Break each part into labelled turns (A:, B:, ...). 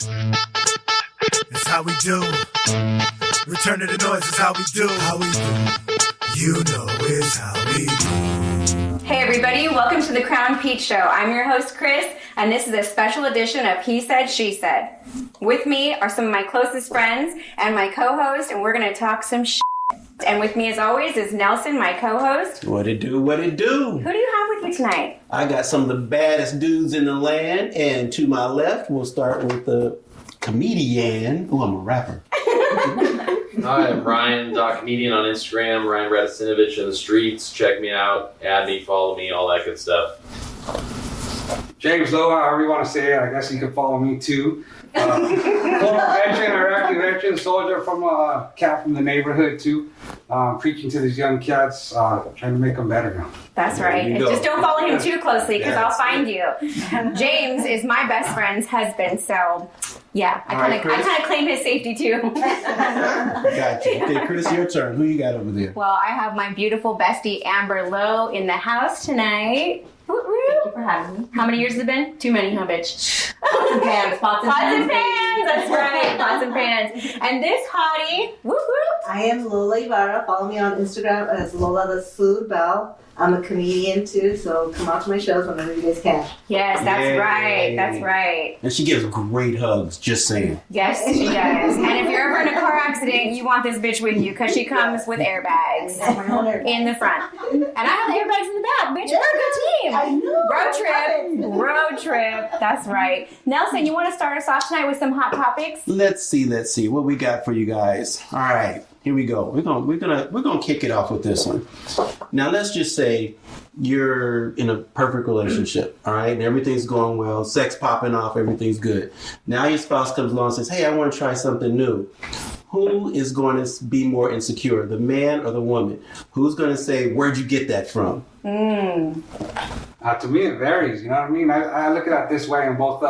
A: That's how we do. Return to the noise is how we do. How we do. You know it's how we do.
B: Hey everybody, welcome to the Crown Peach Show. I'm your host Chris, and this is a special edition of He Said, She Said. With me are some of my closest friends and my co-host, and we're going to talk some shit. And with me as always is Nelson, my co-host.
C: What it do, what it do?
B: Who do you have with you tonight?
C: I got some of the baddest dudes in the land, and to my left, we'll start with the comedian. Oh, I'm a rapper.
D: Hi, I'm Ryan, comedian on Instagram, Ryan Radicinovich in the streets. Check me out, add me, follow me, all that good stuff.
E: James Lowe, however you want to say it, I guess you can follow me too. Former veteran, Iraqi veteran, soldier from a cat from the neighborhood too. Preaching to these young cats, trying to make them better now.
B: That's right. And just don't follow him too closely because I'll find you. James is my best friend's husband, so yeah, I kind of claim his safety too.
C: Gotcha. Okay, Chris, your turn. Who you got over there?
B: Well, I have my beautiful bestie Amber Lowe in the house tonight.
F: Thank you for having me.
B: How many years has it been? Too many, huh, bitch?
F: Pots and pans.
B: Pots and pans. That's right. Pots and pans. And this hottie, whoop whoop.
G: I am Lola Ibarra. Follow me on Instagram as Lola the Food Belle. I'm a comedian too, so come out to my shows whenever you guys can.
B: Yes, that's
C: Yay.
B: right. That's right.
C: And she gives great hugs, just saying.
B: Yes, she does. And if you're ever in a car accident, you want this bitch with you because she comes with airbags in the front. And I have the airbags in the back. Bitch, we're a good team.
G: I know.
B: Road trip. That's right. Nelson, you want to start us off tonight with some hot topics?
C: Let's see what we got for you guys. All right, here we go. We're gonna kick it off with this one. Now let's just say you're in a perfect relationship, all right, and everything's going well, sex popping off, everything's good. Now your spouse comes along and says, "Hey, I want to try something new." Who is going to be more insecure, the man or the woman? Who's going to say, "Where'd you get that from?"
E: To me, it varies. You know what I mean? I look at it this way, and both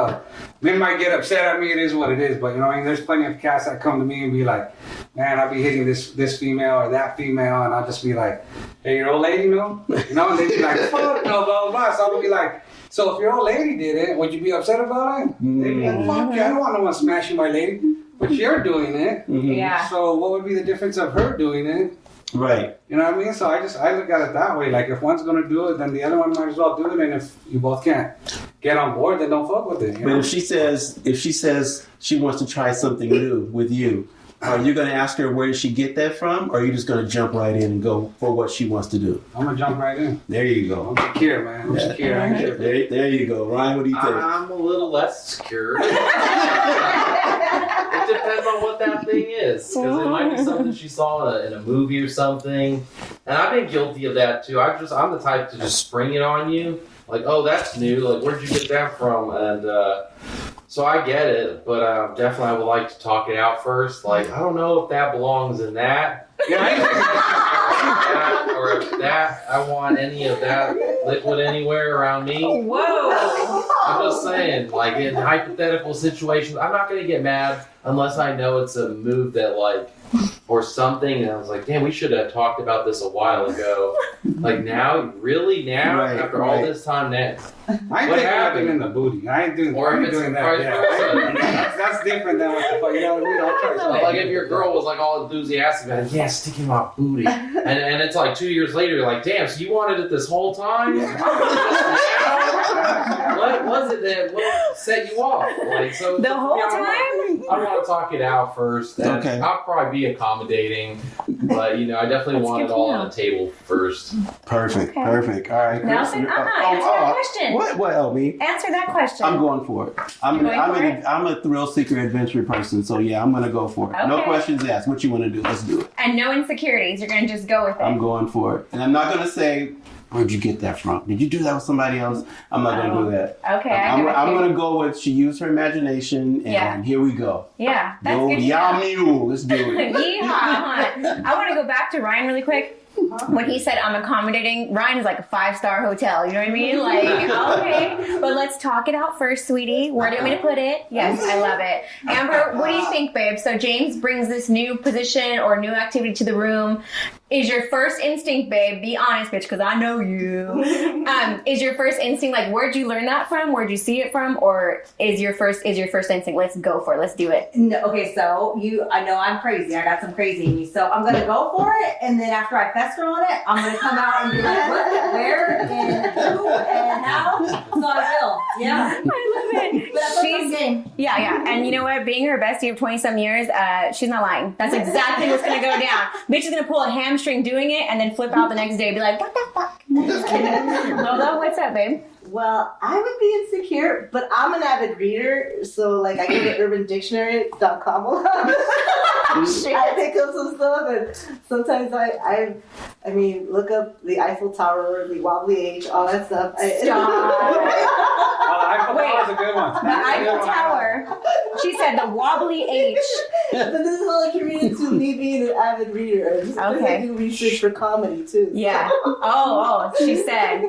E: men might get upset at me. It is what it is. But you know, what I mean, there's plenty of cats that come to me and be like, "Man, I'll be hitting this female or that female," and I'll just be like, "Hey, your old lady, no?" You know, and they'd be like, "Fuck no, blah blah blah." So I'll be like, "So if your old lady did it, would you be upset about it?" They'd be like, "Fuck yeah, I don't want no one smashing my lady." But you're doing it.
B: Yeah.
E: So what would be the difference of her doing it?
C: Right.
E: You know what I mean? So I look at it that way. Like if one's gonna do it, then the other one might as well do it. And if you both can't get on board, then don't fuck with it. You know?
C: But if she says she wants to try something new with you, are you going to ask her where did she get that from, or are you just going to jump right in and go for what she wants to do?
E: I'm gonna jump right in.
C: There you go.
E: I'm secure, man. I'm secure. I ain't tripping.
C: There you go. Ryan, what do you think?
D: I'm a little less secure. It depends on what that thing is, because it might be something she saw in a movie or something. And I've been guilty of that too. I'm the type to just spring it on you, like, "Oh, that's new. Like, where'd you get that from?" And so I get it, but definitely I would like to talk it out first. Like, I don't know if that belongs in that. Or if that, I want any of that liquid anywhere around me.
B: Whoa.
D: I'm just saying, like in hypothetical situations, I'm not going to get mad unless I know it's a move that like, or something, and I was like, damn, we should have talked about this a while ago. Like now, really now,
C: Right,
D: after all this time now.
E: I ain't
D: What
E: taking
D: happened?
E: nothing in the booty. I ain't doing,
D: Or
E: I
D: if
E: ain't
D: it's
E: doing that.
D: vice
E: Yeah.
D: versa.
E: That's different than what the fuck. You know what I mean? I'll try something.
D: Like if your girl was like all enthusiastic about it, yeah, stick in my booty, and it's like 2 years later, you're like, damn, so you wanted it this whole time? What was it that set you off? Like so
B: The whole
D: yeah,
B: time?
D: I want to talk it out first. And
C: Okay.
D: I'll probably be accommodating, but you know, I definitely
B: That's
D: want
B: good
D: it
B: to
D: all
B: know.
D: on the table first.
C: Perfect.
B: Okay.
C: Perfect. All right. Chris,
B: Nelson, answer that question.
C: What else, me?
B: Answer that question.
C: I'm going for it. I'm a thrill seeker, adventure person, so yeah, I'm gonna go for it. No
B: Okay.
C: questions asked. What you want to do? Let's do it.
B: And no insecurities. You're going to just go with it.
C: I'm going for it, and I'm not gonna say, "Where'd you get that from? Did you do that with somebody else?" I'm not gonna do that.
B: Okay, I
C: I'm
B: get you.
C: gonna go with she used her imagination, and
B: Yeah.
C: here we go.
B: Yeah, that's
C: Go
B: good. to know.
C: Yamiu. Let's do it.
B: Yeehaw, huh? I want to go back to Ryan really quick. When he said I'm accommodating, Ryan is like a 5-star hotel. You know what I mean? Like, okay, but let's talk it out first, sweetie. Where do you want me to put it? Yes, I love it. Amber, what do you think, babe? So James brings this new position or new activity to the room. is your first instinct, babe, be honest, bitch, because I know you. Is your first instinct like, where'd you learn that from? Where'd you see it from? Or is your first instinct, let's go for it, let's do it?
F: No, okay, so I know I'm crazy. I got some crazy in me. So I'm going to go for it. And then after I fester on it, I'm going to come out and be like, what, where, and who, and how. So I will. Yeah.
B: I love it.
F: But that's
B: She's
F: game.
B: Yeah. And you know what? Being her bestie of 20-some years, she's not lying. That's exactly what's going to go down. Bitch is going to pull a hamstring doing it and then flip out the next day and be like, what the fuck? Lola, what's up, babe?
G: Well, I would be insecure, but I'm an avid reader, so like I go to urbandictionary.com a lot. I pick up some stuff, and sometimes I mean, look up the Eiffel Tower, the wobbly H, all that stuff.
E: The Eiffel Tower is a good one.
B: The Eiffel Tower. She said the wobbly H.
G: But this is all I can read into me being an avid reader.
B: Okay.
G: I do research for comedy too.
B: Yeah. Oh, she said.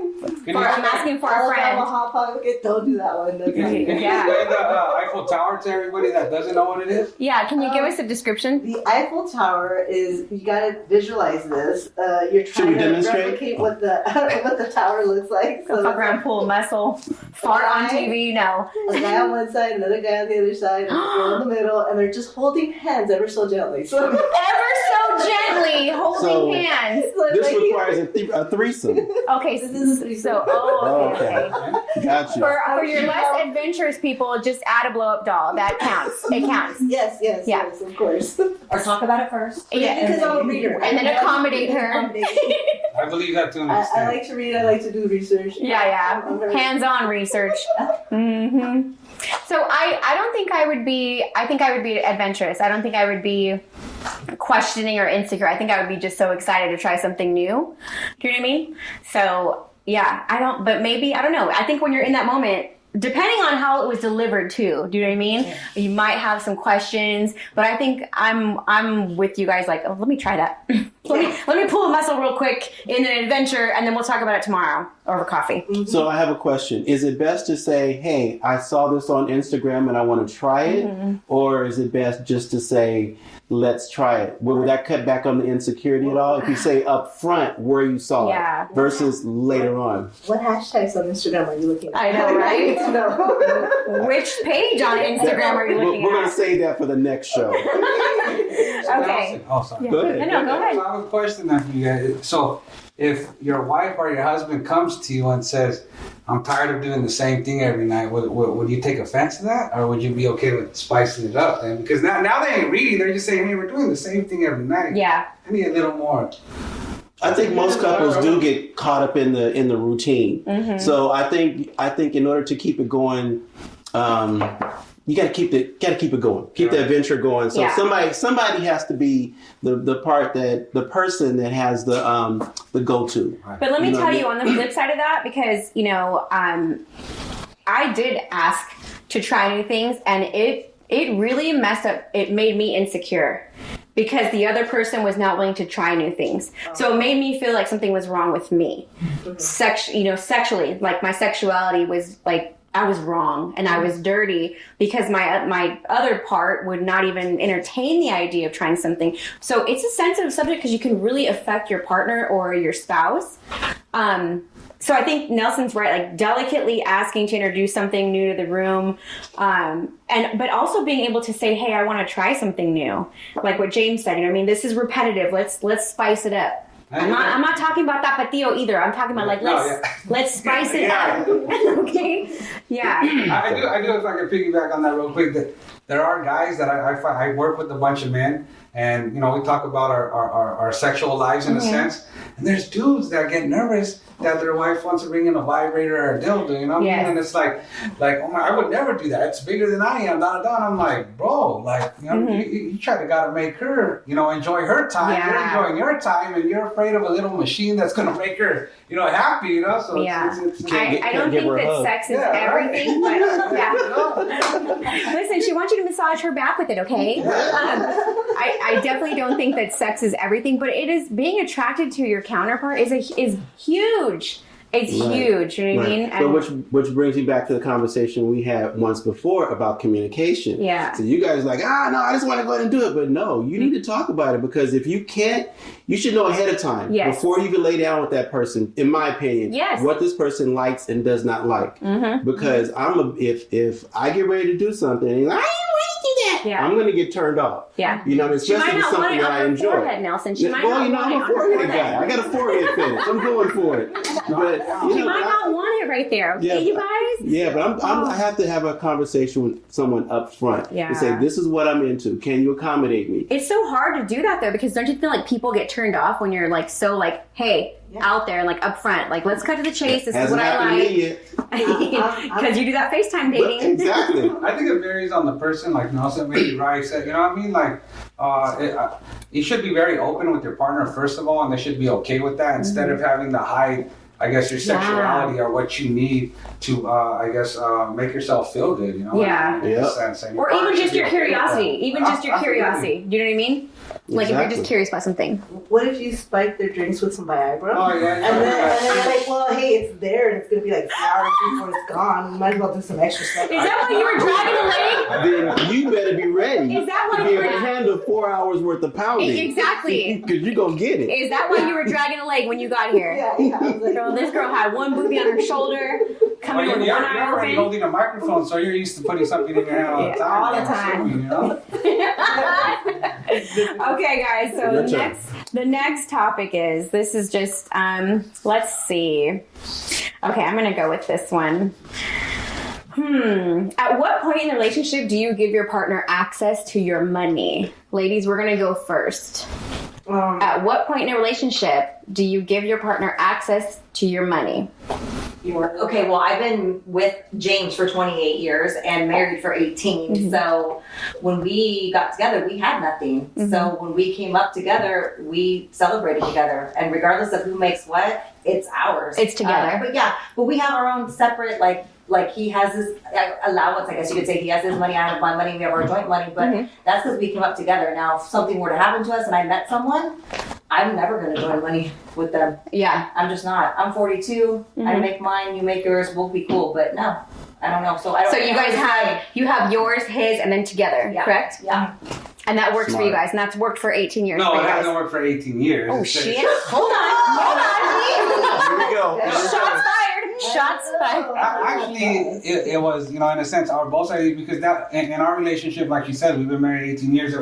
B: I'm asking for a friend.
G: Hot Pocket, don't do that one.
E: Can you explain the Eiffel Tower to everybody that doesn't know what it is?
B: Yeah, can you give us a description?
G: The Eiffel Tower is, you gotta visualize this. You're trying to replicate what the tower looks like.
B: Go fuck around, pull a muscle, fart on TV, no.
G: A guy on one side, another guy on the other side, and a girl in the middle, and they're just holding hands ever so gently. So
B: Ever so gently holding hands.
C: This requires a threesome.
B: Okay, okay.
C: Gotcha.
B: For your less adventurous people, just add a blow-up doll. That counts. It counts.
G: Yes, of course.
F: Or talk about it first.
B: Yeah,
G: Because I'm a reader.
B: and then accommodate her.
E: I believe that to an
G: I
E: extent.
G: like to read. I like to do research.
B: Yeah. Hands-on research. Mm-hmm. So I don't think I would be. I think I would be adventurous. I don't think I would be questioning or insecure. I think I would be just so excited to try something new. Do you know what I mean? So yeah, but maybe I don't know. I think when you're in that moment, depending on how it was delivered too, do you know what I mean? Yeah. You might have some questions, but I think I'm with you guys. Like, let me try that. let me pull a muscle real quick in an adventure, and then we'll talk about it tomorrow over coffee.
C: Mm-hmm. So I have a question: is it best to say, "Hey, I saw this on Instagram and I want to try it," or is it best just to say, "Let's try it"? Would that cut back on the insecurity at all? If you say up front where you saw it versus later on.
G: What hashtags on Instagram are you looking at?
B: I know, right?
G: No.
B: Which page on Instagram are you looking at?
C: We're going to save that for the next show.
B: Okay.
E: Oh, sorry.
C: Go ahead.
B: No, go ahead.
E: So I have a question then for you guys. So if your wife or your husband comes to you and says, I'm tired of doing the same thing every night, would you take offense to that? Or would you be okay with spicing it up then? Because now they ain't reading, they're just saying, hey, we're doing the same thing every night.
B: Yeah.
E: I need a little more.
C: I think most couples do get caught up in the routine. Mm-hmm. So I think in order to keep it going, you got to keep it going, keep the adventure going. So somebody has to be the person that has the go-to.
B: But let me tell you on the flip side of that, because I did ask to try new things, and it really messed up. It made me insecure. Because the other person was not willing to try new things. So it made me feel like something was wrong with me. Sexually. Like my sexuality was like, I was wrong and I was dirty because my other part would not even entertain the idea of trying something. So it's a sensitive subject because you can really affect your partner or your spouse. So I think Nelson's right, like delicately asking to introduce something new to the room, but also being able to say, "Hey, I want to try something new," like what James said. You know, I mean, this is repetitive. Let's spice it up. I'm not talking about tapatio either. I'm talking about let's spice it up. Okay, yeah.
E: I do. If I can piggyback on that real quick, that there are guys that I work with a bunch of men. And, we talk about our sexual lives in a sense. And there's dudes that get nervous that their wife wants to bring in a vibrator or a dildo, you know what I mean? And it's like, oh my, I would never do that. It's bigger than I am, I'm like, bro, like, you gotta make her, enjoy her time. Yeah. You're enjoying your time, and you're afraid of a little machine that's gonna make her, happy, So
B: I don't think that sex is everything, but listen, she wants you to massage her back with it, okay? I definitely don't think that sex is everything, but it is, being attracted to your counterpart is huge. It's huge. You know what I mean?
C: So which brings you back to the conversation we had once before about communication.
B: Yeah.
C: So you guys are like, no, I just want to go ahead and do it. But no, you need to talk about it, because if you can't, you should know ahead of time before you even lay down with that person, in my opinion, what this person likes and does not like. Because if I get ready to do something and you're like, I didn't want to do that, I'm going to get turned off.
B: Yeah.
C: You know,
B: She
C: especially
B: might
C: with
B: not want
C: something
B: it
C: that
B: on
C: I
B: her
C: enjoy.
B: forehead, Nelson. She might not
C: I'm
B: want it
C: a
B: on her
C: forehead
B: forehead.
C: guy. I got a forehead finish. I'm going for it. But
B: She might not want it right there. Okay, you guys?
C: Yeah, but I have to have a conversation with someone up front and say, this is what I'm into. Can you accommodate me?
B: It's so hard to do that though, because don't you feel like people get turned off when you're like so like, hey, out there and like up front, like let's cut to the chase. This is what I like. Because you do that FaceTime dating.
C: Exactly.
E: I think it varies on the person. Like Nelson maybe Rai said, you know what I mean? Like, you should be very open with your partner first of all, and they should be okay with that instead of having to hide, I guess, your sexuality or what you need to, make yourself feel good. You know?
B: Or even just your curiosity. Even just your curiosity. Do you know what I mean? Like if you're just curious about something.
G: What if you spike their drinks with some Viagra?
E: Oh yeah.
G: And then it's like, well, hey, it's there, and it's gonna be like 4 hours before it's gone. You might as well do some extra stuff.
B: Is that why you were dragging the leg?
C: Then you better be ready.
B: Is that why
C: to be
B: you were
C: able to handle 4 hours worth of pounding?
B: Exactly.
C: Because you're gonna get it.
B: Is that why you were dragging a leg when you got here?
G: Yeah. I was like,
B: Girl, this girl had one booby on her shoulder, coming with
E: you're
B: one eye
E: already
B: open.
E: holding a microphone, so you're used to putting something in your hand all the time.
B: All the time.
E: You know?
B: Okay, guys. So the next topic is, this is just let's see. Okay, I'm gonna go with this one. At what point in the relationship do you give your partner access to your money? Ladies, we're gonna go first. At what point in a relationship do you give your partner access to your money?
F: Okay, well, I've been with James for 28 years and married for 18. So when we got together, we had nothing. So when we came up together, we celebrated together. And regardless of who makes what, it's ours.
B: It's together.
F: But we have our own separate, like he has his allowance, I guess you could say. He has his money, I have my money, we have our joint money. But that's because we came up together. Now, if something were to happen to us and I met someone, I'm never going to join money with them.
B: Yeah.
F: I'm just not. I'm 42. I make mine, you make yours, we'll be cool. But no, I don't know. So I don't.
B: So you guys have yours, his, and then together, correct?
F: Yeah.
B: And that works for you guys, and that's worked for 18 years.
E: No,
B: for
E: it
B: you guys.
E: hasn't worked for 18 years.
B: Oh shit! Hold on.
C: Here we go.
B: Shots fired. Shots fired.
E: Actually, it was, in a sense, our both sides, because that in our relationship, like you said, we've been married 18 years.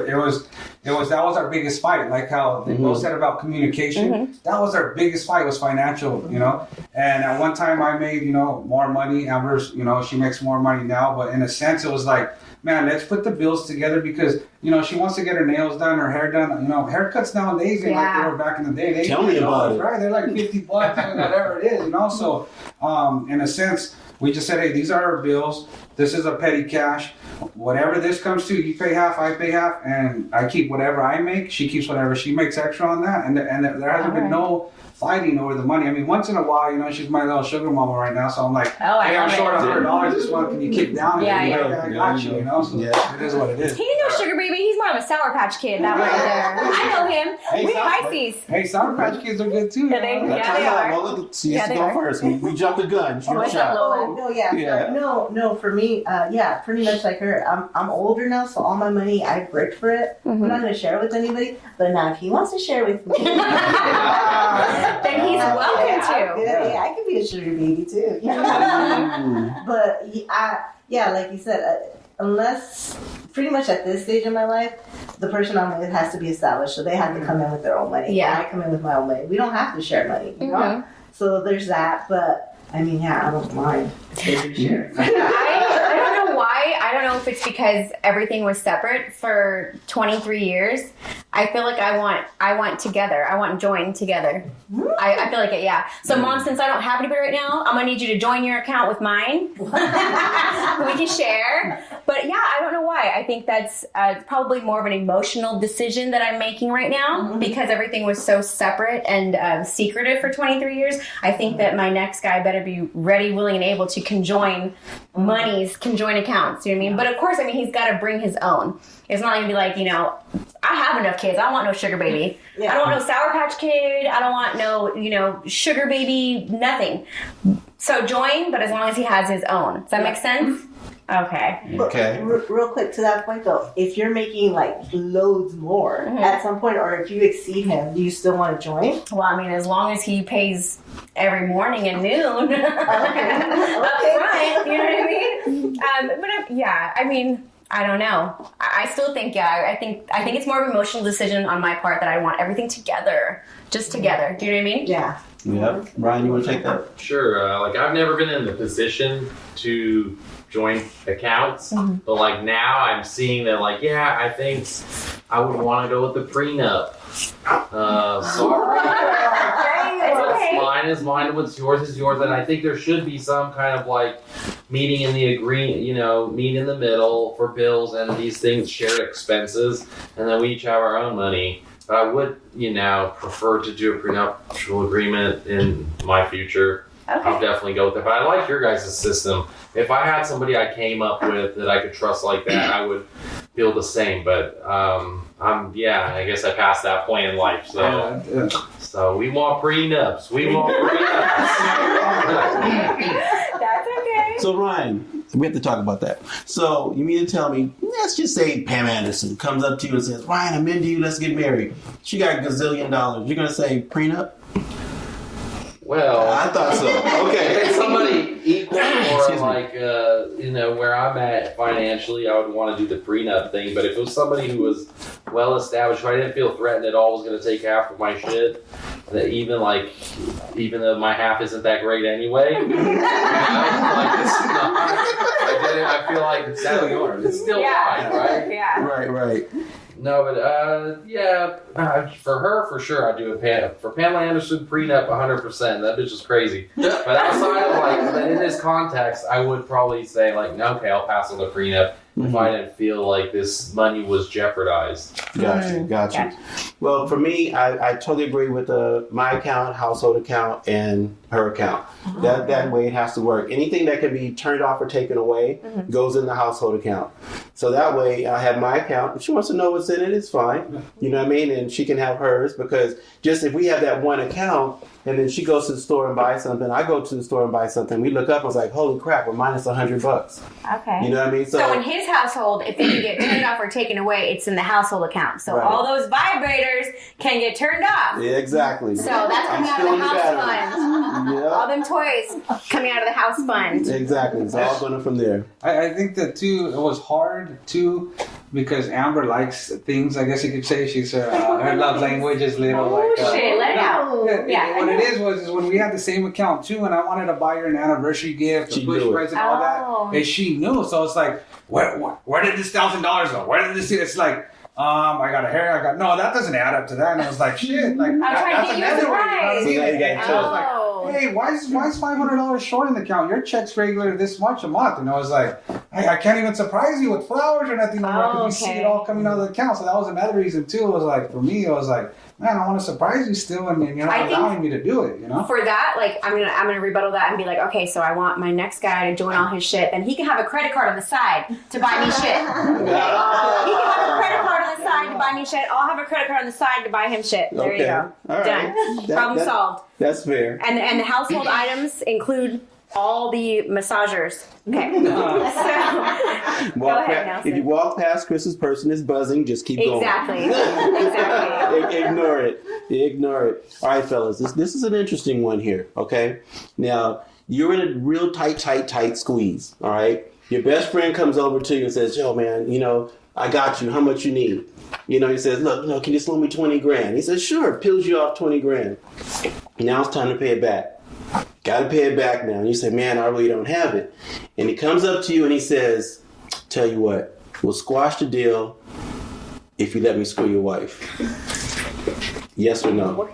E: That was our biggest fight. Like how they both said about communication. That was our biggest fight, was financial. And at one time I made more money. Amber's, she makes more money now. But in a sense, it was like, man, let's put the bills together, because she wants to get her nails done, her hair done. Haircuts nowadays ain't like they were back in the day.
C: Tell me about it.
E: Right? They're like $50, whatever it is. So in a sense, we just said, hey, these are our bills. This is a petty cash. Whatever this comes to, you pay half, I pay half, and I keep whatever I make. She keeps whatever she makes extra on that, and there hasn't been no fighting over the money. I mean, once in a while, she's my little sugar mama right now, so I'm like, hey, I'm short $100 this month. Can you kick down?
B: Yeah.
E: I got you. So it is what it is.
B: He ain't no sugar baby. He's more of a Sour Patch Kid. That right there. I know him. We Pisces.
E: Hey, Sour Patch Kids are good too.
B: Yeah, they are.
C: Well, she has to
B: they
C: go
B: are.
C: first. We jumped the gun.
B: What's up, Lola?
G: No, for me, pretty much like her. I'm older now, so all my money, I've worked for it. I'm not going to share it with anybody, but now if he wants to share with me,
B: Then he's welcome to.
G: Yeah, I can be a sugar baby too. But like you said, unless pretty much at this stage of my life, the person I'm with has to be established, so they have to come in with their own money.
B: Yeah.
G: And I come in with my own money. We don't have to share money, you know. So there's that, but I mean, I don't mind if we share.
B: I don't know why. I don't know if it's because everything was separate for 23 years. I feel like I want together. I want joined together. I feel like it, yeah. So Mom, since I don't have anybody right now, I'm gonna need you to join your account with mine. We can share. But yeah, I don't know why. I think that's probably more of an emotional decision that I'm making right now, because everything was so separate and secretive for 23 years. I think that my next guy better be ready, willing, and able to conjoin monies, conjoin accounts. You know what I mean? But of course, I mean, he's got to bring his own. It's not going to be like, I have enough kids. I don't want no sugar baby.
G: Yeah.
B: I don't want no Sour Patch Kid. I don't want no, sugar baby, nothing. So join, but as long as he has his own. Does that make sense? Okay.
C: Okay.
G: Real quick to that point though, if you're making like loads more at some point, or if you exceed him, do you still want to join?
B: Well, I mean, as long as he pays every morning and noon up front, you know what I mean? I mean, I don't know. I still think, I think it's more of an emotional decision on my part that I want everything together, just together. Do you know what I mean?
G: Yeah.
C: Yep. Ryan, you want to take that?
D: Sure. I've never been in the position to joint accounts, but like now I'm seeing that I think I would want to go with the prenup.
B: Okay.
D: Mine is mine, what's yours is yours, and I think there should be some kind of like meeting in the meet in the middle for bills and these things, shared expenses, and then we each have our own money. But I would, prefer to do a prenuptial agreement in my future.
B: Okay.
D: I'll definitely go with it. But I like your guys' system. If I had somebody I came up with that I could trust like that, I would feel the same. But I guess I passed that point in life. So we want prenups. We want prenups.
B: That's okay.
C: So Ryan, we have to talk about that. So you mean to tell me, let's just say Pam Anderson comes up to you and says, Ryan, I'm into you, let's get married. She got $1 gazillion. You're going to say prenup?
D: Well,
C: I thought so. Okay.
D: If it's somebody equal or
C: Excuse me.
D: where I'm at financially, I would want to do the prenup thing. But if it was somebody who was well established, if I didn't feel threatened at all, was going to take half of my shit, that even though my half isn't that great anyway, it's not. I feel like it's still yours. It's still mine, right?
B: Yeah.
C: Right.
D: No, but for her, for sure, I'd do for Pamela Anderson, prenup 100%. That bitch is crazy. But outside of in this context, I would probably say okay, I'll pass on the prenup if I didn't feel like this money was jeopardized.
C: Got you. Well, for me, I totally agree with my account, household account, and her account. That way it has to work. Anything that can be turned off or taken away goes in the household account. So that way I have my account. If she wants to know what's in it, it's fine. You know what I mean? And she can have hers, because just if we have that one account and then she goes to the store and buys something, I go to the store and buy something, we look up and it's like, holy crap, we're minus $100.
B: Okay.
C: You know what I mean?
B: So in his household, if they can get turned off or taken away, it's in the household account. So all those vibrators can get turned off.
C: Yeah, exactly.
B: So that's coming out of the house fund.
C: Yep.
B: All them toys coming out of the house fund.
C: Exactly. It's all going from there.
E: I think that too, it was hard too, because Amber likes things, I guess you could say. She's her love language is little
B: Shit, let it out.
E: Yeah, what it is was when we had the same account too, and I wanted to buy her an anniversary gift, a push present, all that, and she knew. So it's like, where did this $1,000 go? Where did this? It's like, I got a hair. No, that doesn't add up to that. And I was like, shit, like that's another way. You know what I mean? So I was like, hey, why is $500 short in the account? Your check's regular this much a month. And I was like, hey, I can't even surprise you with flowers or nothing because we see it all coming out of the account. So that was another reason too. It was like, for me, it was like, man, I want to surprise you still, and you're not allowing me to do it,
B: For that, I'm gonna rebuttal that and be like, okay, so I want my next guy to join all his shit, and he can have a credit card on the side to buy me shit. Okay? He can have a credit card on the side to buy me shit. I'll have a credit card on the side to buy him shit. There you go.
C: All right.
B: Done. Problem solved.
C: That's fair.
B: And the household items include all the massagers. Okay. So, go ahead, Nelson.
C: If you walk past Chris's person is buzzing, just keep going.
B: Exactly.
C: Ignore it. All right, fellas. This is an interesting one here. Okay. Now you're in a real tight squeeze. All right. Your best friend comes over to you and says, "Yo, man, I got you. How much you need?" He says, "Look, can you loan me $20,000?" He says, "Sure." Peels you off $20,000. Now it's time to pay it back. Got to pay it back now. And you say, "Man, I really don't have it." And he comes up to you and he says, "Tell you what, we'll squash the deal if you let me screw your wife." Yes or no?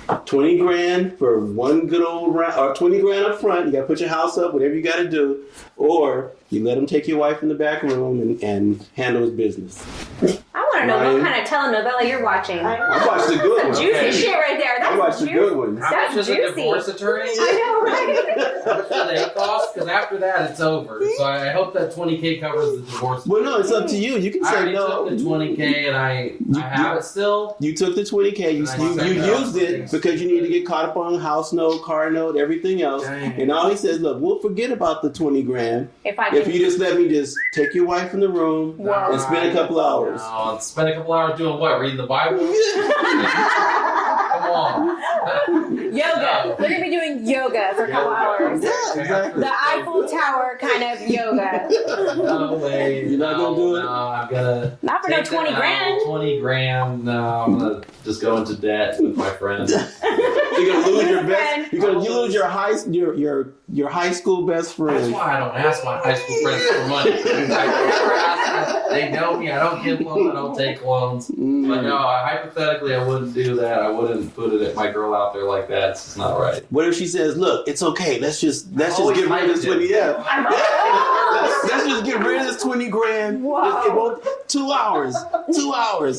C: $20,000 for one good old round, or $20,000 up front. You got to put your house up, whatever you got to do, or you let him take your wife in the back room and handle his business.
B: I want to know
C: Ryan.
B: what kind of telenovela you're watching.
C: I watched the good
B: Some
C: one.
B: juicy
D: Okay.
B: shit right there.
C: I watched
B: That's
C: the
B: juicy.
C: good one.
D: How
B: That's
D: much is a
B: juicy.
D: divorce attorney?
B: I know, right?
D: How much do they cost? Because after that, it's over. So I hope that $20K covers the divorce.
C: Well, no, it's up to you. You can
D: I
C: say
D: already
C: no.
D: took the $20K and I have it still.
C: You took the 20K. You used it because you need to get caught up on house note, car note, everything else.
D: Dang.
C: And all he says, look, we'll forget about the 20 grand
B: If I
C: if
B: can.
C: you just let me just take your wife in the room
B: Whoa.
C: and spend a couple hours.
D: No, spend a couple hours doing what? Reading the Bible? Come on.
B: Yoga. Look at me doing yoga for a couple hours.
C: Yeah, exactly.
B: The Eiffel Tower kind of yoga.
D: No way.
C: You're not gonna do it?
D: No, I'm gonna.
B: Not for no
D: take that
B: 20
D: out.
B: grand.
D: 20 grand. No, I'm gonna just go into debt with my friends.
C: You're gonna lose your
B: Friend.
C: best. You're gonna lose your high school best
D: That's
C: friend.
D: why I don't ask my high school friends for money. I never ask them. They know me. I don't give loans. I don't take loans. But no, hypothetically, I wouldn't do that. I wouldn't put my girl out there like that. It's just not right.
C: What if she says, "Look, it's okay. Let's just
D: always
C: get rid of this
D: liked
C: 20.
D: it.
C: Yeah, let's just get rid of this 20 grand.
B: Wow.
C: It won't 2 hours,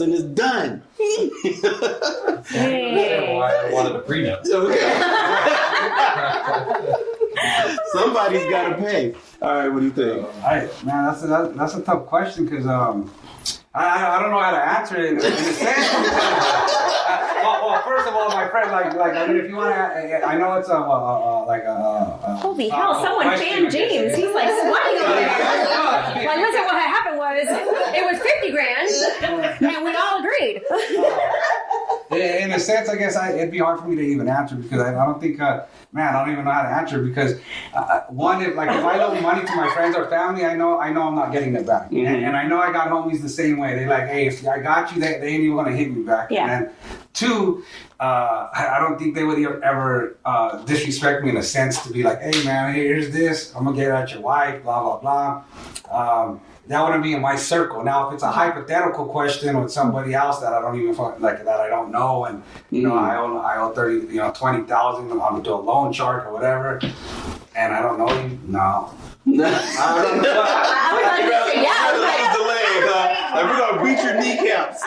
C: and it's done."
B: Hey.
D: Why I wanted a prenup.
C: Okay. Somebody's got to pay. All right, what do you think?
E: Man, that's a tough question because I don't know how to answer it in a sense. Well, first of all, my friend, I mean, if you want to, I know it's
B: Holy hell, someone fanned James. He's like sweating over there. Like, listen, what happened was, it was 50 grand, and we all agreed.
E: In a sense, I guess it'd be hard for me to even answer because I don't think, I don't even know how to answer because one, if I loan money to my friends or family, I know I'm not getting it back, and I know I got homies the same way. They're like, hey, if I got you, they ain't even gonna hit me back.
B: Yeah.
E: And two, I don't think they would ever disrespect me in a sense to be like, hey man, here's this, I'm gonna get at your wife, blah blah blah. That wouldn't be in my circle. Now, if it's a hypothetical question with somebody else that I don't even that I don't know, and I owe 20,000, I'm gonna do a loan shark or whatever, and I don't know you, no. I don't know.
B: I was like, yeah, I was like,
C: delayed, like we're gonna beat your kneecaps.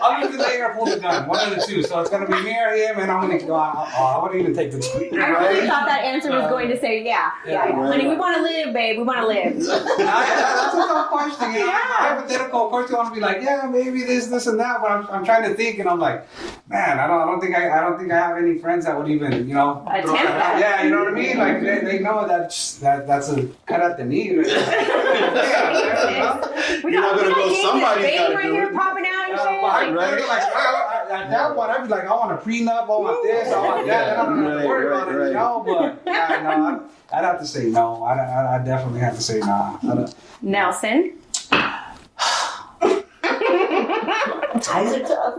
E: I'll either lay or pull the gun, one of the two. So it's gonna be me or him, and I'm gonna go. I wouldn't even take the tweet.
B: I really thought that answer was going to say, yeah. Honey, we want to live, babe. We want to live.
E: That's a tough question. Hypothetical, of course, you want to be like, yeah, maybe this, and that. But I'm trying to think, and I'm like, man, I don't think I have any friends that would even,
B: Attempt
E: throw
B: that.
E: Yeah, you know what I mean? Like they know that's a cut at the knee. Right?
B: We
C: You're not gonna go,
B: kids,
C: somebody's
B: babe
C: gotta
B: right
C: do
B: here
C: it.
B: popping out and shit.
E: At that point, I'd be like, I want a prenup, I want this, I want that. I don't have to worry about it, you know. But no, I'd have to say no. I definitely have to say no.
B: Nelson.
G: Times are tough.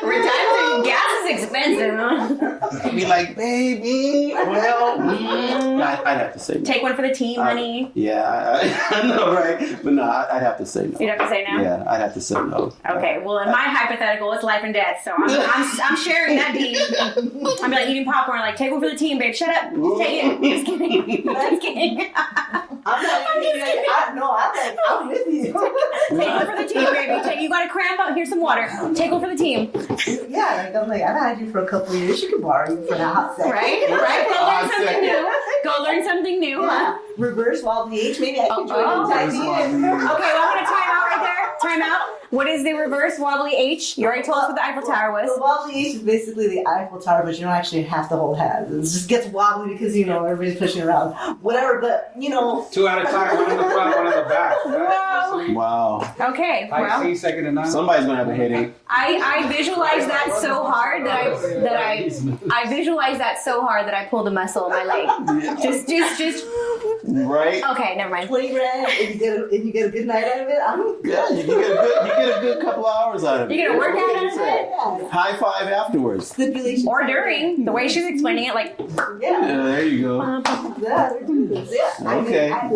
B: Retired gas is expensive, huh?
C: I'd be like, baby, well, I'd have to say no.
B: Take one for the team, honey.
C: Yeah, I know, right? But no, I'd have to say no.
B: You'd have to say no?
C: Yeah, I'd have to say no.
B: Okay, well, in my hypothetical, it's life and death, so I'm sharing that deed. I'm like eating popcorn, like, take one for the team, babe. Shut up. Just take it. Just kidding. Just kidding.
G: I'm with you.
B: Take one for the team, baby. You got a cramp out. Here's some water. Take one for the team.
G: Yeah, I'm like, I've had you for a couple of years. You can borrow you for a hot second.
B: Right? Go learn something new. Go learn something new,
G: Yeah.
B: huh?
G: Reverse wobbly H. Maybe I can join you type in.
B: Okay, well, I'm going to time out right there. Time out. What is the reverse wobbly H? You already told us what the Eiffel Tower was.
G: The wobbly H is basically the Eiffel Tower, but you don't actually have to hold hands. It just gets wobbly because, everybody's pushing around. Whatever, but,
E: Two at a time, one in the front, one in the back.
B: Whoa.
C: Wow.
B: Okay,
E: I
B: well,
E: see second to none.
C: Somebody's gonna have a headache.
B: I visualized that so hard that I visualized that so hard that I pulled a muscle in my leg. Just.
C: Right?
B: Okay, never mind.
G: 20 grand, and you get a good night out of it.
C: Yeah, you get a good couple hours out of it.
B: You get a workout out of it?
G: Yeah.
C: High five afterwards.
G: Stipulation.
B: Or during, the way she's explaining it, like,
G: Yeah.
C: Yeah, there you go.
G: Yeah, we do this. Yeah.
C: Okay.
G: I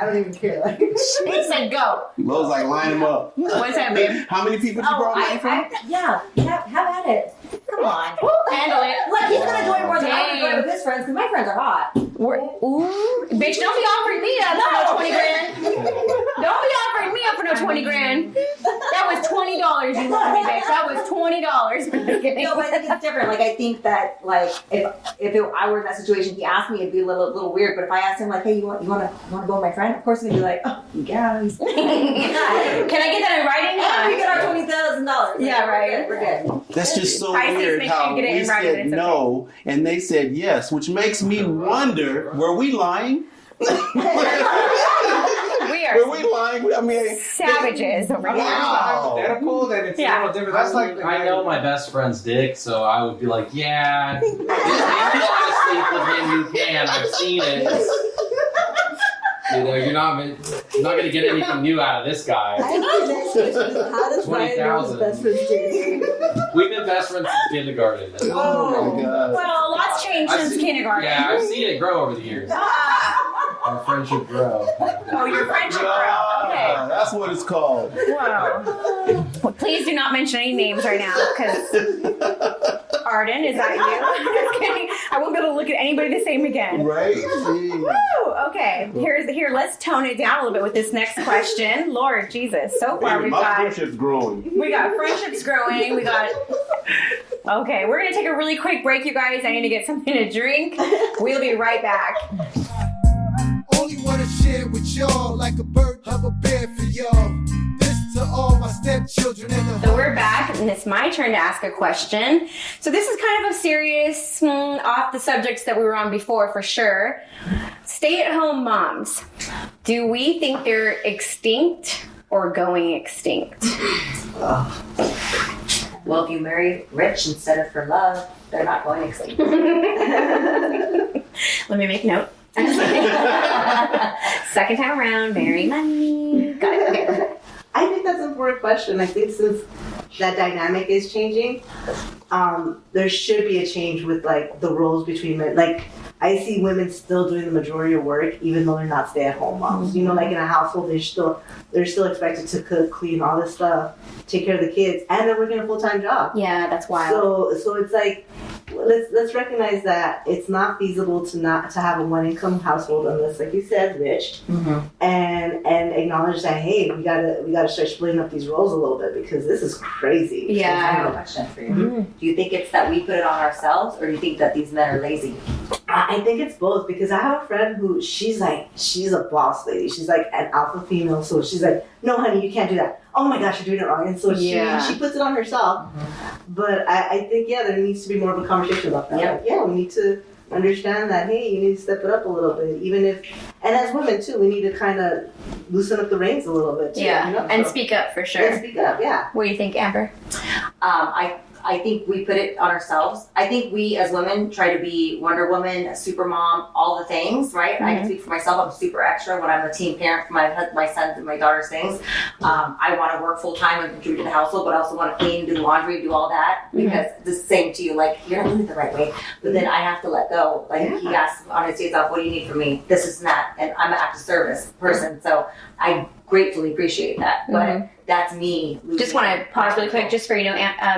G: don't even care. Like,
B: she said go.
C: Lowe's like, line them up.
B: What's that, babe?
C: How many people did you borrow money from?
F: Have at it. Come on.
B: Handle it.
F: Look, he's gonna join more than I
B: Dang.
F: would join with his friends because my friends are hot.
B: Ooh, bitch, don't be offering me up for no 20 grand. Don't be offering me up for no 20 grand. That was $20 you wanted me, bitch. That was $20.
F: No, but I think it's different. Like, I think that, like, I were in that situation, he asked me, it'd be a little weird. But if I asked him, like, hey, you want to go with my friend? Of course, he'd be like, oh, yeah.
B: Can I get that in writing?
F: And we get our $20,000.
B: Yeah, right.
F: We're good.
C: That's just so
B: Pisces,
C: weird
B: make sure
C: how
B: you get it
C: we
B: in writing,
C: said
B: it's
C: no and they said yes, which makes me wonder, were we lying?
B: We are
C: Were we lying? I mean,
B: savages over
E: I mean,
B: here.
C: Wow.
E: hypothetical, then it's
B: Yeah.
E: a little different. That's like
D: I know my best friend's dick, so I would be like, yeah, if you want to sleep with him, you can. I've seen it. You know, you're not going to get anything new out of this guy.
G: I think the next question is, how does Ryan know his
D: 20,000.
G: best friend's dick?
D: We've been best friends since kindergarten.
C: Oh my God.
B: Well, a lot's changed since kindergarten.
D: Yeah, I've seen it grow over the years. Our friendship grow.
B: Oh, your friendship
C: Yeah,
B: grow. Okay.
C: that's what it's called.
B: Wow. Well, please do not mention any names right now, because Arden, is that you? Just kidding. I won't be able to look at anybody the same again.
C: Right?
B: Woo! Okay, here. Let's tone it down a little bit with this next question. Lord Jesus, so far
C: Baby,
B: we've
C: my
B: got
C: friendship's growing.
B: friendships growing. We got. Okay, we're gonna take a really quick break, you guys. I need to get something to drink. We'll be right back.
A: Only wanna share with y'all like a bird of a bed for y'all. This to all my stepchildren and the
B: So we're back, and it's my turn to ask a question. So this is kind of a serious, off the subjects that we were on before, for sure. Stay-at-home moms. Do we think they're extinct or going extinct?
F: Well, if you marry rich instead of for love, they're not going extinct.
B: Let me make note. Second time around, marry money. Got it. Okay.
G: I think that's an important question. I think since that dynamic is changing, there should be a change with like the roles between men. Like I see women still doing the majority of work, even though they're not stay-at-home moms. You know, like in a household, they're still expected to cook, clean, all this stuff, take care of the kids, and they're working a full-time job.
B: Yeah, that's wild.
G: So it's like let's recognize that it's not feasible to have a one-income household unless, like you said, rich, and acknowledge that hey, we gotta start splitting up these roles a little bit because this is crazy.
F: I have a
B: Yeah.
F: question for you. Do you think it's that we put it on ourselves, or do you think that these men are lazy?
G: I think it's both because I have a friend who she's a boss lady. She's like an alpha female, so she's like, no, honey, you can't do that. Oh my gosh, you're doing it wrong. And so she puts it on herself. But I think there needs to be more of a conversation about that.
F: Yeah.
G: Like, we need to understand that hey, you need to step it up a little bit, even if, and as women too, we need to kind of loosen up the reins a little bit too.
B: Yeah,
G: you know?
B: and
G: So-
B: speak up for
G: and
B: sure.
G: speak up. Yeah.
B: What do you think, Amber?
F: I think we put it on ourselves. I think we as women try to be Wonder Woman, a super mom, all the things, right? I can speak for myself. I'm super extra when I'm a teen parent for my sons and my daughter's things. I want to work full time and contribute to the household, but I also want to clean, do the laundry, do all that because it's the same to you. Like you're not doing it the right way, but then I have to let go. Like he asks on his days off, "What do you need from me?" This is that, and I'm an active service person, so I gratefully appreciate that. But that's me.
B: Just want to pause really quick, just for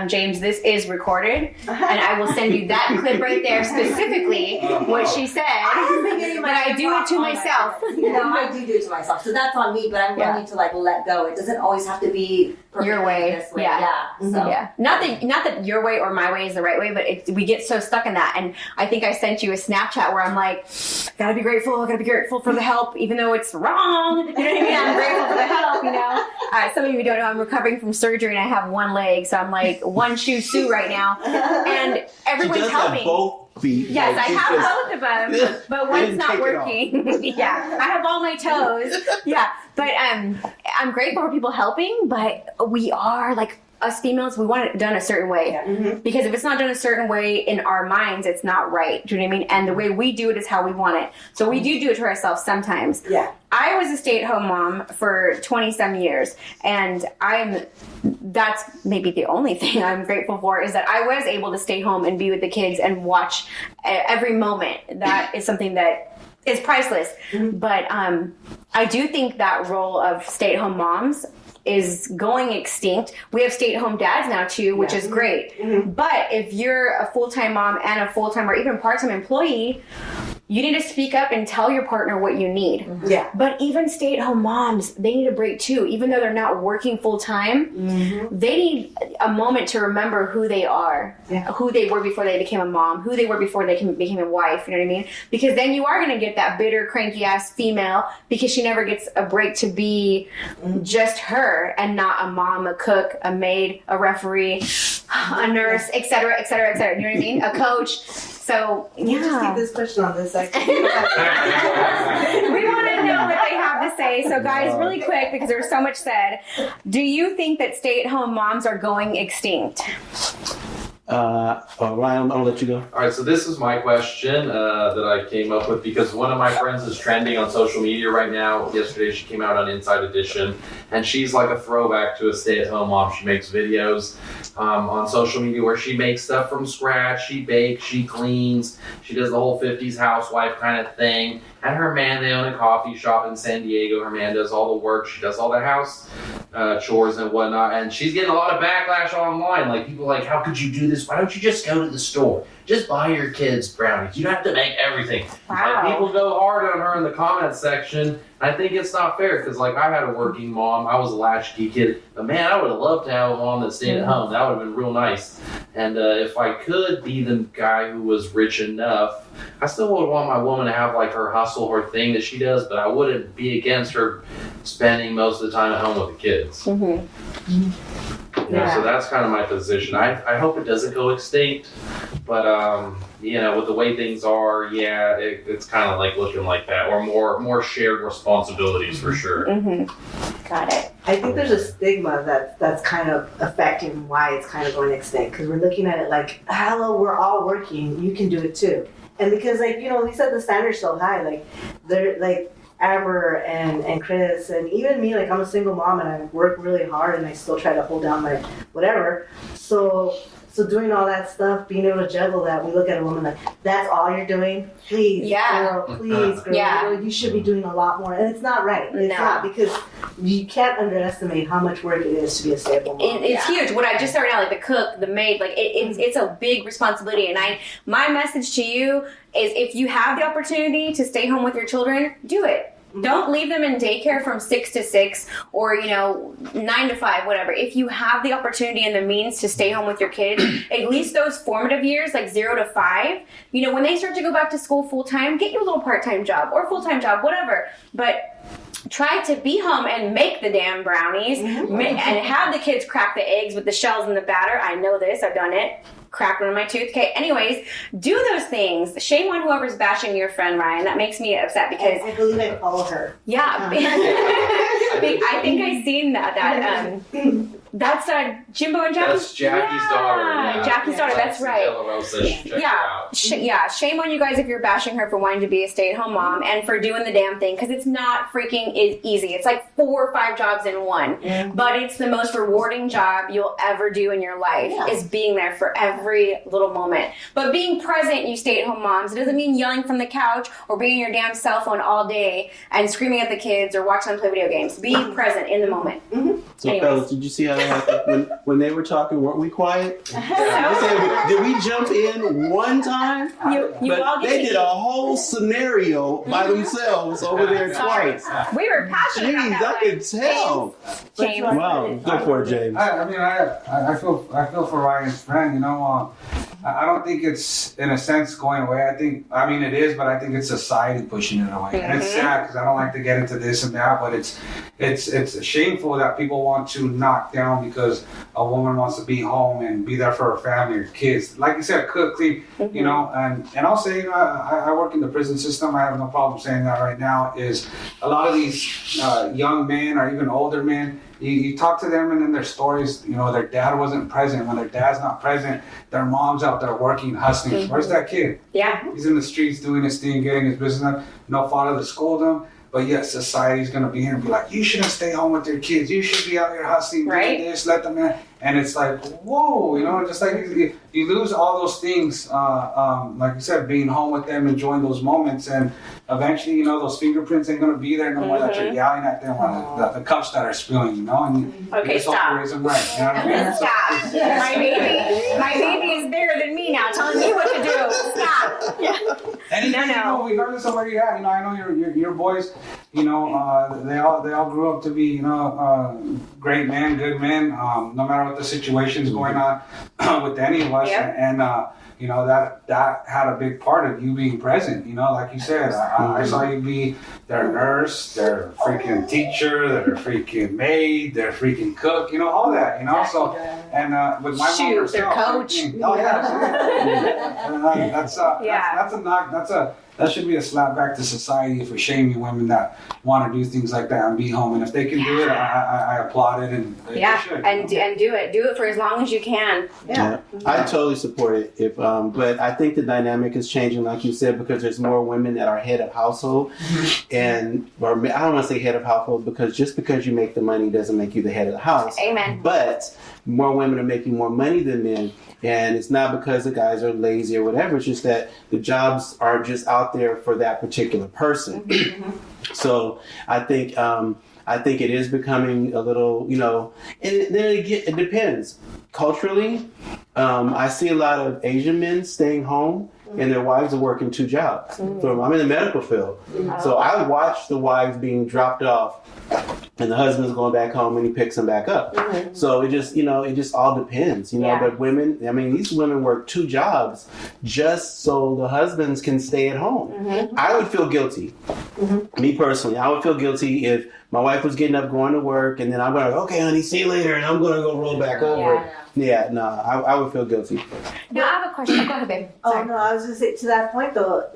B: James. This is recorded, and I will send you that clip right there, specifically what she said. But I do it to myself.
F: I do it to myself. So that's on me. But I'm willing to like let go. It doesn't always have to be
B: Your way.
F: This way.
B: Yeah.
F: So.
B: Yeah, not that your way or my way is the right way, but we get so stuck in that. And I think I sent you a Snapchat where I'm like, gotta be grateful for the help, even though it's wrong. You know what I mean? I'm grateful for the help. You know, some of you don't know I'm recovering from surgery and I have one leg, so I'm like one shoe Sue right now, and everyone's
C: She does
B: helping.
C: have both feet.
B: Yes,
C: Like,
B: I
C: she's
B: have
C: just-
B: both of them, but one's
C: didn't
B: not
C: take it
B: working. Yeah, I have all my toes. Yeah, but I'm grateful for people helping, but we are like us females, we want it done a certain way. Because if it's not done a certain way in our minds, it's not right. Do you know what I mean? And the way we do it is how we want it. So we do it to ourselves sometimes.
G: Yeah.
B: I was a stay-at-home mom for 20-some years, and that's maybe the only thing I'm grateful for is that I was able to stay home and be with the kids and watch every moment. That is something that is priceless. But I do think that role of stay-at-home moms is going extinct. We have stay-at-home dads now too, which is great. But if you're a full-time mom and a full-time or even part-time employee, you need to speak up and tell your partner what you need.
G: Yeah.
B: But even stay-at-home moms, they need a break too. Even though they're not working full-time, they need a moment to remember who they are, who they were before they became a mom, who they were before they became a wife, you know what I mean? Because then you are going to get that bitter, cranky-ass female because she never gets a break to be just her and not a mom, a cook, a maid, a referee, a nurse, etc., etc., etc. You know what I mean? A coach. So,
G: You just keep this question on this section.
B: we want to know what they have to say. So, guys, really quick, because there's so much said. Do you think that stay-at-home moms are going extinct?
C: Ryan, I'll let you go.
D: All right, so this is my question that I came up with because one of my friends is trending on social media right now. Yesterday, she came out on Inside Edition, and she's like a throwback to a stay-at-home mom. She makes videos on social media where she makes stuff from scratch. She bakes, she cleans, she does the whole 50s housewife kind of thing. And her man, they own a coffee shop in San Diego. Her man does all the work. She does all the house chores and whatnot. And she's getting a lot of backlash online. Like, people are like, how could you do this? Why don't you just go to the store? Just buy your kids brownies. You don't have to make everything.
B: Wow.
D: Like, people go hard on her in the comment section. I think it's not fair because, like, I had a working mom. I was a latchkey kid. But, man, I would have loved to have a mom that stayed at home. That would have been real nice. And if I could be the guy who was rich enough, I still would want my woman to have, like, her hustle, her thing that she does, but I wouldn't be against her spending most of the time at home with the kids. You know, so that's kind of my position. I hope it doesn't go extinct, but you know, with the way things are, it's kind of like looking like that, or more shared responsibilities for sure.
B: Got it.
G: I think there's a stigma that's kind of affecting why it's kind of going extinct because we're looking at it like, hello, we're all working, you can do it too. And because, like, you know, we set the standard so high, like, they're like Amber and Chris and even me, like, I'm a single mom and I work really hard and I still try to hold down my whatever. So doing all that stuff, being able to juggle that, we look at a woman like, that's all you're doing? Please, girl, please, girl.
B: Yeah.
G: You should be doing a lot more. And it's not right. It's not, because you can't underestimate how much work it is to be a stay-at-home mom.
B: It's huge. What I just said right now, like the cook, the maid, like it's a big responsibility. And my message to you is, if you have the opportunity to stay home with your children, do it. Don't leave them in daycare from 6 to 6 or, 9 to 5, whatever. If you have the opportunity and the means to stay home with your kids, at least those formative years, like 0 to 5, when they start to go back to school full time, get you a little part-time job or full-time job, whatever. But try to be home and make the damn brownies and have the kids crack the eggs with the shells and the batter. I know this. I've done it. Cracked one of my tooth. Okay, anyways, do those things. Shame on whoever's bashing your friend, Ryan. That makes me upset because
G: I believe I follow her.
B: Yeah, I think I've seen that. That's Jimbo and Jackie's.
D: That's Jackie's daughter. Yeah.
B: Jackie's daughter. That's right. Shame on you guys if you're bashing her for wanting to be a stay-at-home mom and for doing the damn thing, because it's not freaking easy. It's like 4 or 5 jobs in one, but it's the most rewarding job you'll ever do in your life. Is being there for every little moment. But being present, you stay-at-home moms, it doesn't mean yelling from the couch or being on your damn cell phone all day and screaming at the kids or watching them play video games. Be present in the moment.
C: So, fellas, did you see how that happened? When they were talking, weren't we quiet? Did we jump in one time? They did a whole scenario by themselves over there twice.
B: We were passionate about
C: Jeez,
B: that.
C: I could tell.
B: James.
C: Wow, go for it, James.
E: I feel for Ryan's friend. I don't think it's in a sense going away. I mean it is, but I think it's society pushing it away, and it's sad because I don't like to get into this and that, but it's shameful that people want to knock down because a woman wants to be home and be there for her family or kids. Like you said, cook, clean, and I'll say, I work in the prison system. I have no problem saying that right now. Is a lot of these young men or even older men. You talk to them and in their stories, their dad wasn't present. When their dad's not present, their mom's out there working, hustling. Where's that kid?
B: Yeah.
E: He's in the streets doing his thing, getting his business done. No father to scold him. But yet society's going to be here and be like, you shouldn't stay home with your kids. You should be out here hustling, doing this, let them in. And it's like, whoa, you know, just like you lose all those things, like you said, being home with them, enjoying those moments, and eventually, you know, those fingerprints ain't gonna be there no more that you're yelling at them on the cups that are spilling, you know. And
B: Okay,
E: just hope
B: stop.
E: to raise them right, you know what I mean?
B: Stop. My baby is bigger than me now, telling me what to do. Stop.
E: Anything, you know, regardless of where you're at, you know, I know your boys, you know, they all grew up to be, you know, great men, good men, no matter what the situation's going on with any of us, and you know, that had a big part of you being present, you know, like you said, I saw you be their nurse, their freaking teacher, their freaking maid, their freaking cook, you know, all that, you know, so, and with my mom herself,
B: their coach.
E: Oh yeah, that's a knock, that should be a slap back to society for shaming women that want to do things like that and be home. And if they can do it, I applaud it. And they should,
B: and do it. Do it for as long as you can.
C: Yeah. I totally support it. If but I think the dynamic is changing, like you said, because there's more women that are head of household, and or I don't want to say head of household because just because you make the money doesn't make you the head of the house.
B: Amen.
C: But more women are making more money than men. And it's not because the guys are lazy or whatever. It's just that the jobs are just out there for that particular person. So I think it is becoming a little, you know, and then it depends. Culturally, I see a lot of Asian men staying home and their wives are working 2 jobs. So I'm in the medical field. So I watch the wives being dropped off and the husband's going back home and he picks them back up. So it just, you know, it just all depends, you know, but women, I mean, these women work 2 jobs just so the husbands can stay at home. I would feel guilty. Me personally, I would feel guilty if my wife was getting up, going to work, and then I'm going to, okay, honey, see you later, and I'm going to go roll back over. I would feel guilty.
B: Now, I have a question. Go ahead, babe.
G: Oh, no, I was going to say, to that point, though,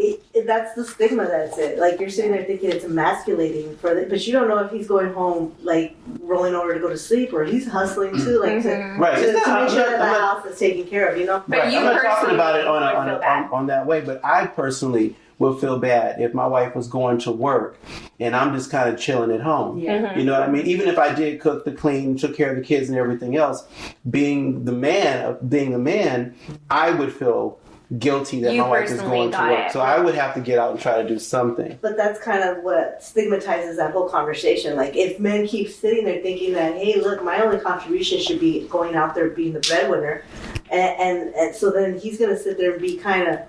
G: that's the stigma that's it. Like, you're sitting there thinking it's emasculating, but you don't know if he's going home, like, rolling over to go to sleep, or he's hustling, too, like, to make sure that the house is taken care of, you know?
B: But you
C: I'm not talking about it
B: personally
C: on that way, but I personally would feel bad if my wife was going to work and I'm just kind of chilling at home. You know what I mean? Even if I did cook, the clean, took care of the kids and everything else, being a man, I would feel guilty that my wife is going to work. So I would have to get out and try to do something.
G: But that's kind of what stigmatizes that whole conversation. Like, if men keep sitting there thinking that, hey, look, my only contribution should be going out there being the breadwinner, and so then he's going to sit there and be kind of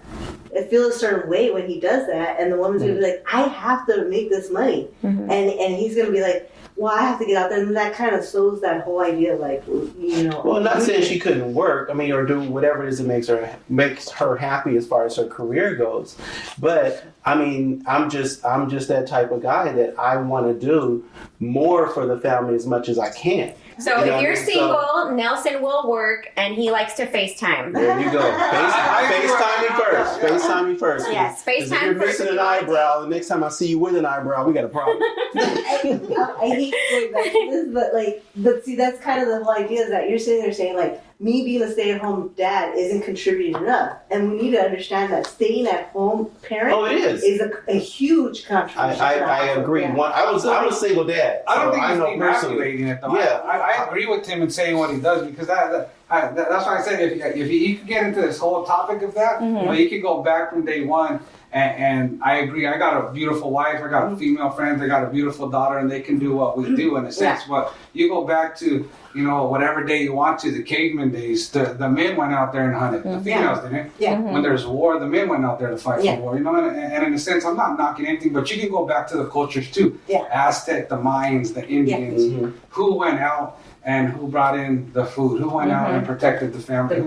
G: feel a certain way when he does that, and the woman's going to be like, I have to make this money, and he's going to be like, well, I have to get out there, and that kind of sows that whole idea, like, you know.
C: Well, I'm not saying she couldn't work. I mean, or do whatever it is that makes her happy as far as her career goes. But I mean, I'm just that type of guy that I want to do more for the family as much as I can.
B: So if you're single, Nelson will work, and he likes to FaceTime.
C: There you go. FaceTime me first. FaceTime me first.
B: Yes, FaceTime
C: if you're
B: first.
C: missing an eyebrow, the next time I see you with an eyebrow, we got a problem.
G: I hate going back to this, but see, that's kind of the whole idea is that you're sitting there saying, like, me being a stay-at-home dad isn't contributing enough, and we need to understand that staying at home parent is a huge contribution.
C: I agree. I was a single dad.
E: I don't
C: so
E: think he's emasculating it though.
C: Yeah,
E: I agree with him in saying what he does because that's why I said if he could get into this whole topic of that, well, he could go back from day one. And I agree. I got a beautiful wife. I got female friends. I got a beautiful daughter, and they can do what we do in a sense. But you go back to, you know, whatever day you want to, the caveman days. The men went out there and hunted. The females didn't. When there's war, the men went out there to fight for war. You know, and in a sense, I'm not knocking anything, but you can go back to the cultures too. Aztec, the Mayans, the Indians, who went out and who brought in the food, who went out and protected the family.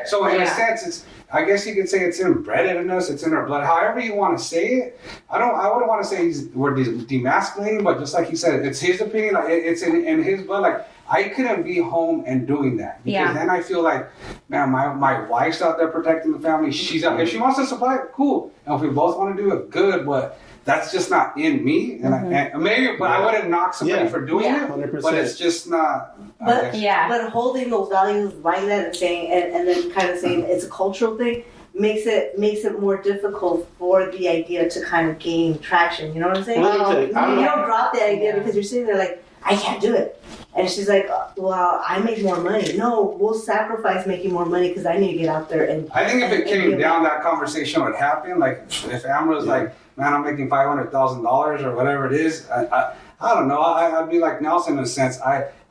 E: So in a sense, it's, I guess you could say it's inbred in us, it's in our blood. However you want to say it, I wouldn't want to say we're demasculating, but just like you said, it's his opinion. Like it's in his blood. Like I couldn't be home and doing that because then I feel like, man, my wife's out there protecting the family. She's out. If she wants to supply it, cool. And if we both want to do it, good. But that's just not in me, and I wouldn't knock somebody for doing it.
C: 100%.
E: But it's just not.
G: But holding those values like that and saying, and then kind of saying it's a cultural thing, makes it more difficult for the idea to kind of gain traction. You know what I'm saying?
C: Well,
G: you don't drop the idea because you're sitting there like, I can't do it. And she's like, well, I make more money. No, we'll sacrifice making more money because I need to get out there and.
E: I think if it came down, that conversation would happen. Like if Amber was like, man, I'm making $500,000 or whatever it is. I don't know. I'd be like Nelson in a sense.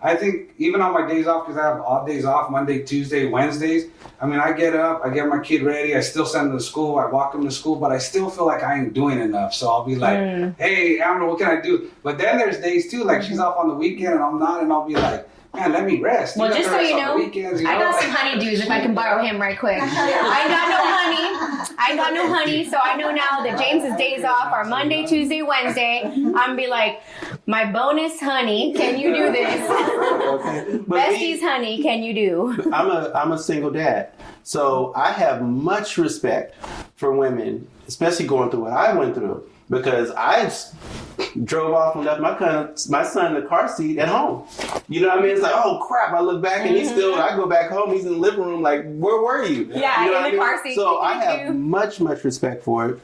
E: I think even on my days off, because I have odd days off, Monday, Tuesday, Wednesdays. I mean, I get up, I get my kid ready, I still send him to school, I walk him to school, but I still feel like I ain't doing enough. So I'll be like, hey, Amber, what can I do? But then there's days too, like she's off on the weekend and I'm not, and I'll be like, man, let me rest.
H: Well, just so you know,
E: weekends,
H: I got some honeydews if I can borrow him right quick. I ain't got no honey, so I know now that James's days off are Monday, Tuesday, Wednesday. I'm gonna be like, my bonus honey, can you do this?
C: Okay. But
H: Bestie's honey, can you do?
C: I'm a single dad, so I have much respect for women, especially going through what I went through, because I drove off and left my son in the car seat at home. You know what I mean? It's like, oh crap! I look back and I go back home. He's in the living room. Like, where were you?
H: Yeah,
C: you know
H: in the car seat.
C: So I have much respect for it,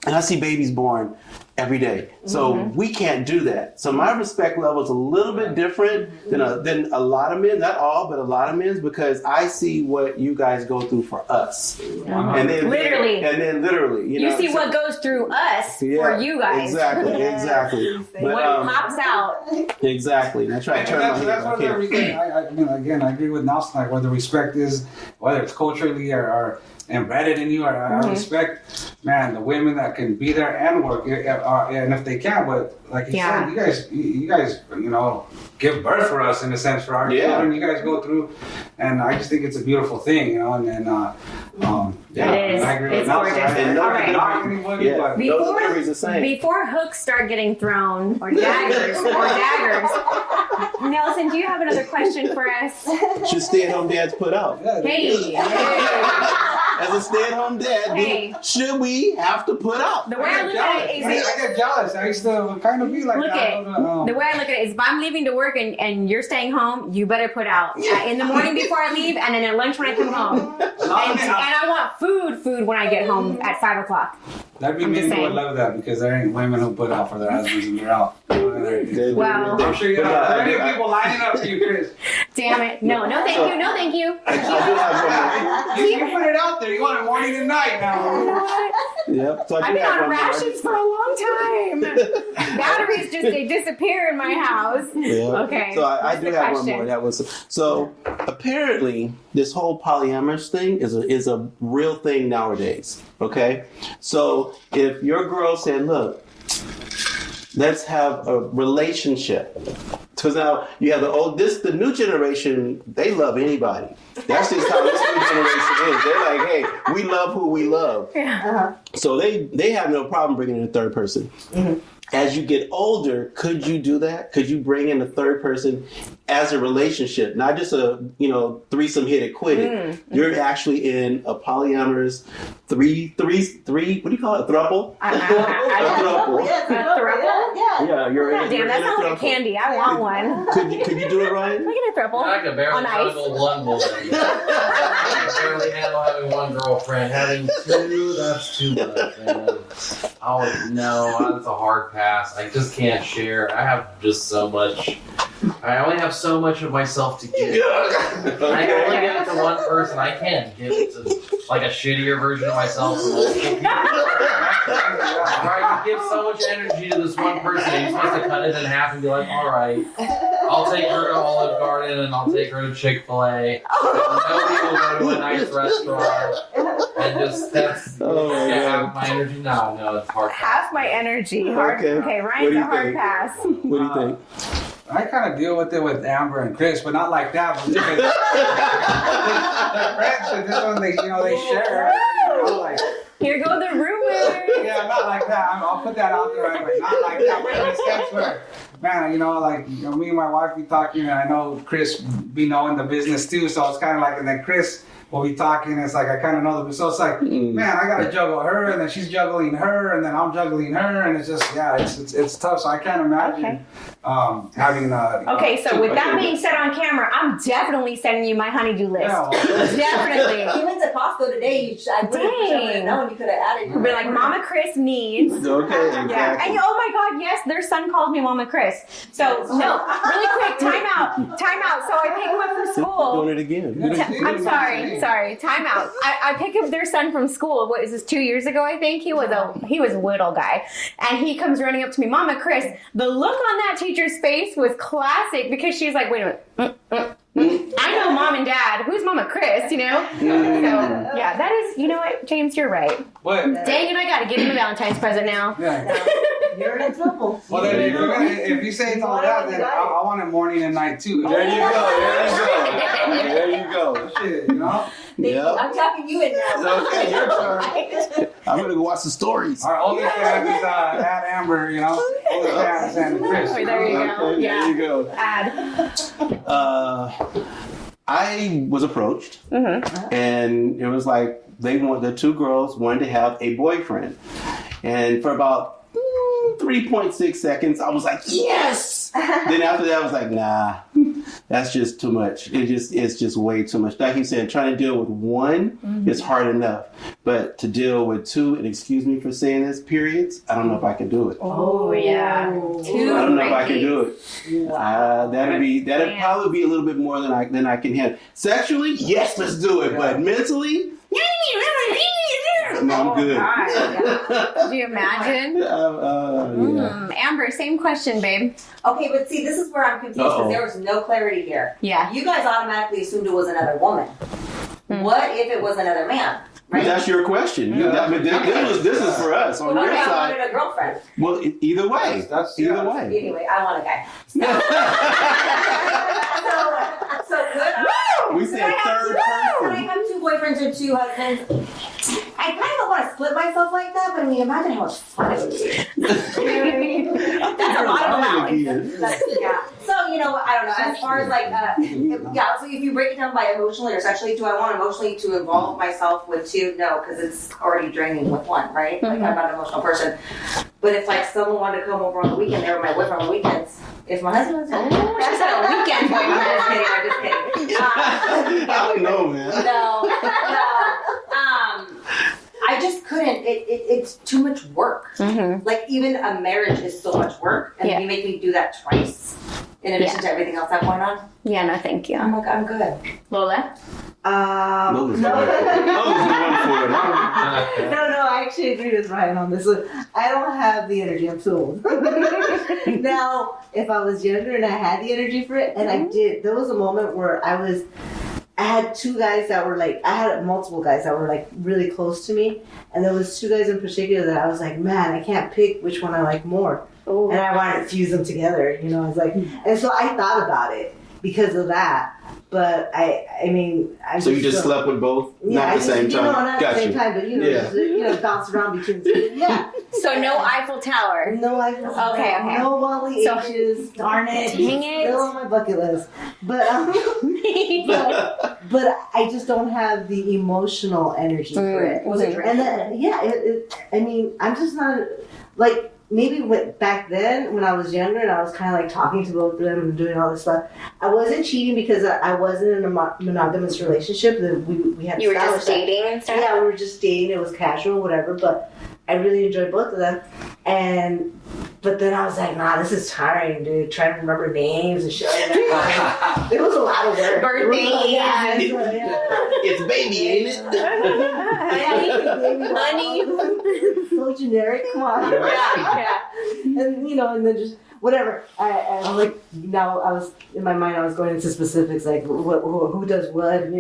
C: and I see babies born every day. So we can't do that. So my respect level is a little bit different than a lot of men, not all, but a lot of men, because I see what you guys go through for us. And then
H: Literally.
C: You
H: see what goes through us for you guys.
C: Exactly.
H: What pops out.
C: Exactly. And I try to turn my head.
E: That's what everything. I mean, again, I agree with Nelson. Like, where the respect is, whether it's culturally or embedded in you, I respect, man, the women that can be there and work, and if they can't, but like you said, you guys, you know, give birth for us in a sense for our children. You guys go through, and I just think it's a beautiful thing, you know. And then,
H: it is.
E: I agree with
H: It's
E: Nelson.
H: gorgeous.
E: I
H: All right.
E: knock anybody, but
C: Those deliveries the same.
H: Before hooks start getting thrown, or daggers, Nelson, do you have another question for us?
C: Should stay-at-home dads put out?
H: Hey.
C: As a stay-at-home dad, should we have to put out?
H: The way I look at it is,
E: I get jealous. I used to kind of be like that.
H: The way I look at it is, if I'm leaving to work and you're staying home, you better put out. In the morning before I leave, and then at lunch when I come home. And I want food when I get home at 5 o'clock.
E: That'd be men who would love that, because there ain't women who put out for their husbands and they're out.
H: Well,
E: I'm sure you have plenty of people lining up for you, Chris.
H: Damn it. No, thank you. No, thank you.
C: I do have one more.
E: You put it out there. You want it morning and night now.
C: Yep. So
H: I've been on rations for a long time. Batteries they disappear in my house.
C: Yeah.
H: Okay.
C: So I do have one more. That was so. Apparently, this whole polyamorous thing is a real thing nowadays. Okay. So if your girl said, "Look, let's have a relationship," because now you have the new generation. They love anybody. That's just how this new generation is. They're like, hey, we love who we love.
H: Yeah.
C: So they have no problem bringing in a third person. As you get older, could you do that? Could you bring in a third person as a relationship, not just a threesome hit it, quit it? You're actually in a polyamorous three. What do you call it? A throuple?
H: A throuple?
G: Yeah.
C: Yeah, you're in.
H: Damn, that sounds like candy. I want one.
C: Could you do it, Ryan?
H: Look at a throuple.
D: I can barely
H: On ice.
D: handle one woman. I can barely handle having one girlfriend. Having two, that's too much, man. That's a hard pass. I just can't share. I have just so much. I only have so much of myself to give. I can only give it to one person. I can't give it to like a shittier version of myself. Right? You give so much energy to this one person, and you're supposed to cut it in half and be like, all right, I'll take her to Olive Garden and I'll take her to Chick-fil-A. Nobody will go to a nice restaurant. And just half my energy. No, it's hard.
H: Half my energy. Hard. Okay, Ryan's a hard pass.
C: What do you think?
E: I kind of deal with it with Amber and Chris, but not like that. But because they're friends, and this one they share. Like,
H: here go the rumors.
E: Yeah, not like that. I'll put that out there right away. Not like that. But in a sense where, man, me and my wife be talking, and I know Chris be knowing the business too. So it's kind of like, and then Chris we'll be talking. It's like I kind of know them. So it's like, man, I gotta juggle her, and then she's juggling her, and then I'm juggling her, and it's just it's tough. So I can't imagine having.
H: Okay, so with that being said on camera, I'm definitely sending you my honeydew list.
E: Yeah.
H: Definitely.
F: He went to Costco today. I would have known. You could have added.
H: Be like, Mama Chris needs.
C: Okay, exactly.
H: Yeah. And oh my God, yes, their son called me Mama Chris. So no, really quick, time out. So I pick him up from school.
C: Doing it again.
H: I'm sorry. Time out. I pick up their son from school. What is this? 2 years ago, I think he was a little guy, and he comes running up to me, Mama Chris. The look on that teacher's face was classic because she's like, wait a minute. I know Mom and Dad. Who's Mama Chris? You know. So yeah, that is. You know what, James, you're right.
E: What?
H: Dang it, I got to give him a Valentine's present now.
E: Yeah.
G: You're in trouble.
E: Well, then if you say it's all that, then I want it morning and night too.
C: There you go.
E: Shit, you know.
C: Yeah.
F: I'm tapping you in now.
C: Okay, your turn. I'm gonna go watch the stories.
E: Our oldest fan is at Amber, you know. Oldest fan is Santa Chris.
H: Oh, there you go.
C: Okay,
H: Yeah.
C: there you go.
H: Add.
C: I was approached, and it was like the two girls wanted to have a boyfriend, and for about 3.6 seconds, I was like, yes. Then after that, I was like, nah, that's just too much. It's just way too much. Like you said, trying to deal with one is hard enough, but to deal with two, and excuse me for saying this, periods, I don't know if I can do it.
H: Oh yeah.
C: I don't know if I can do it. That'd probably be a little bit more than I can handle. Sexually, yes, let's do it, but mentally. No, I'm good.
H: Could you imagine? Amber, same question, babe.
F: Okay, but see, this is where I'm confused because there was no clarity here.
H: Yeah.
F: You guys automatically assumed it was another woman. What if it was another man? Right?
C: That's your question. This is for us on your
F: I
C: side.
F: wanted a girlfriend.
C: Well, either way. Either way.
F: Anyway, I want a guy. So good.
C: We said third
F: When I
C: person.
F: have two boyfriends or two husbands, I kind of don't want to split myself like that, but I mean, imagine how much fun it would be. That's a lot of allowance. Yeah. So, you know, I don't know. As far as like, so if you break it down by emotionally or sexually, do I want emotionally to involve myself with two? No, because it's already draining with one, right? Like, I'm not an emotional person. But if like someone wanted to come over on the weekend, they were my boyfriend on the weekends. If my husband was home,
H: She's at a weekend boyfriend.
F: I'm just kidding.
C: I don't know, man.
F: No. I just couldn't. It's too much work. Like even a marriage is so much work, and you make me do that twice in addition to everything else I have going on.
H: Yeah, no, thank you.
F: I'm like, I'm good.
H: Lola?
C: Lola's the one for it.
G: No, I actually agree with Ryan on this. I don't have the energy. I'm too old. Now, if I was younger and I had the energy for it, and I did, there was a moment where I had two guys that were like, I had multiple guys that were like really close to me, and there was two guys in particular that I was like, man, I can't pick which one I like more.
H: Ooh.
G: And I wanted to fuse them together, you know. I was like, and so I thought about it because of that. But I mean,
C: So you just slept with both? Not at the same time?
G: No, not at the same time, but bounce around between two. Yeah.
H: So no Eiffel Tower.
G: No, I don't.
H: Okay.
G: No Wally
H: So-
G: H's. Darn it.
H: Dang it.
G: Still on my bucket list. But but I just don't have the emotional energy for it.
F: Was it
G: And then, I mean, I'm just not like. Maybe back then when I was younger and I was kind of like talking to both of them and doing all this stuff, I wasn't cheating because I wasn't in a monogamous relationship. That we had.
H: You were just
G: established that.
H: dating and stuff?
G: Yeah, we were just dating. It was casual, whatever. But I really enjoyed both of them. But then I was like, nah, this is tiring, dude. Trying to remember names and shit like that. It was a lot of work.
H: Birthdays.
G: Yeah.
C: It's baby, ain't it?
H: Honey.
G: So generic. Come on.
H: Yeah.
G: And and then just whatever. I'm like, now I was in my mind. I was going into specifics like who does what,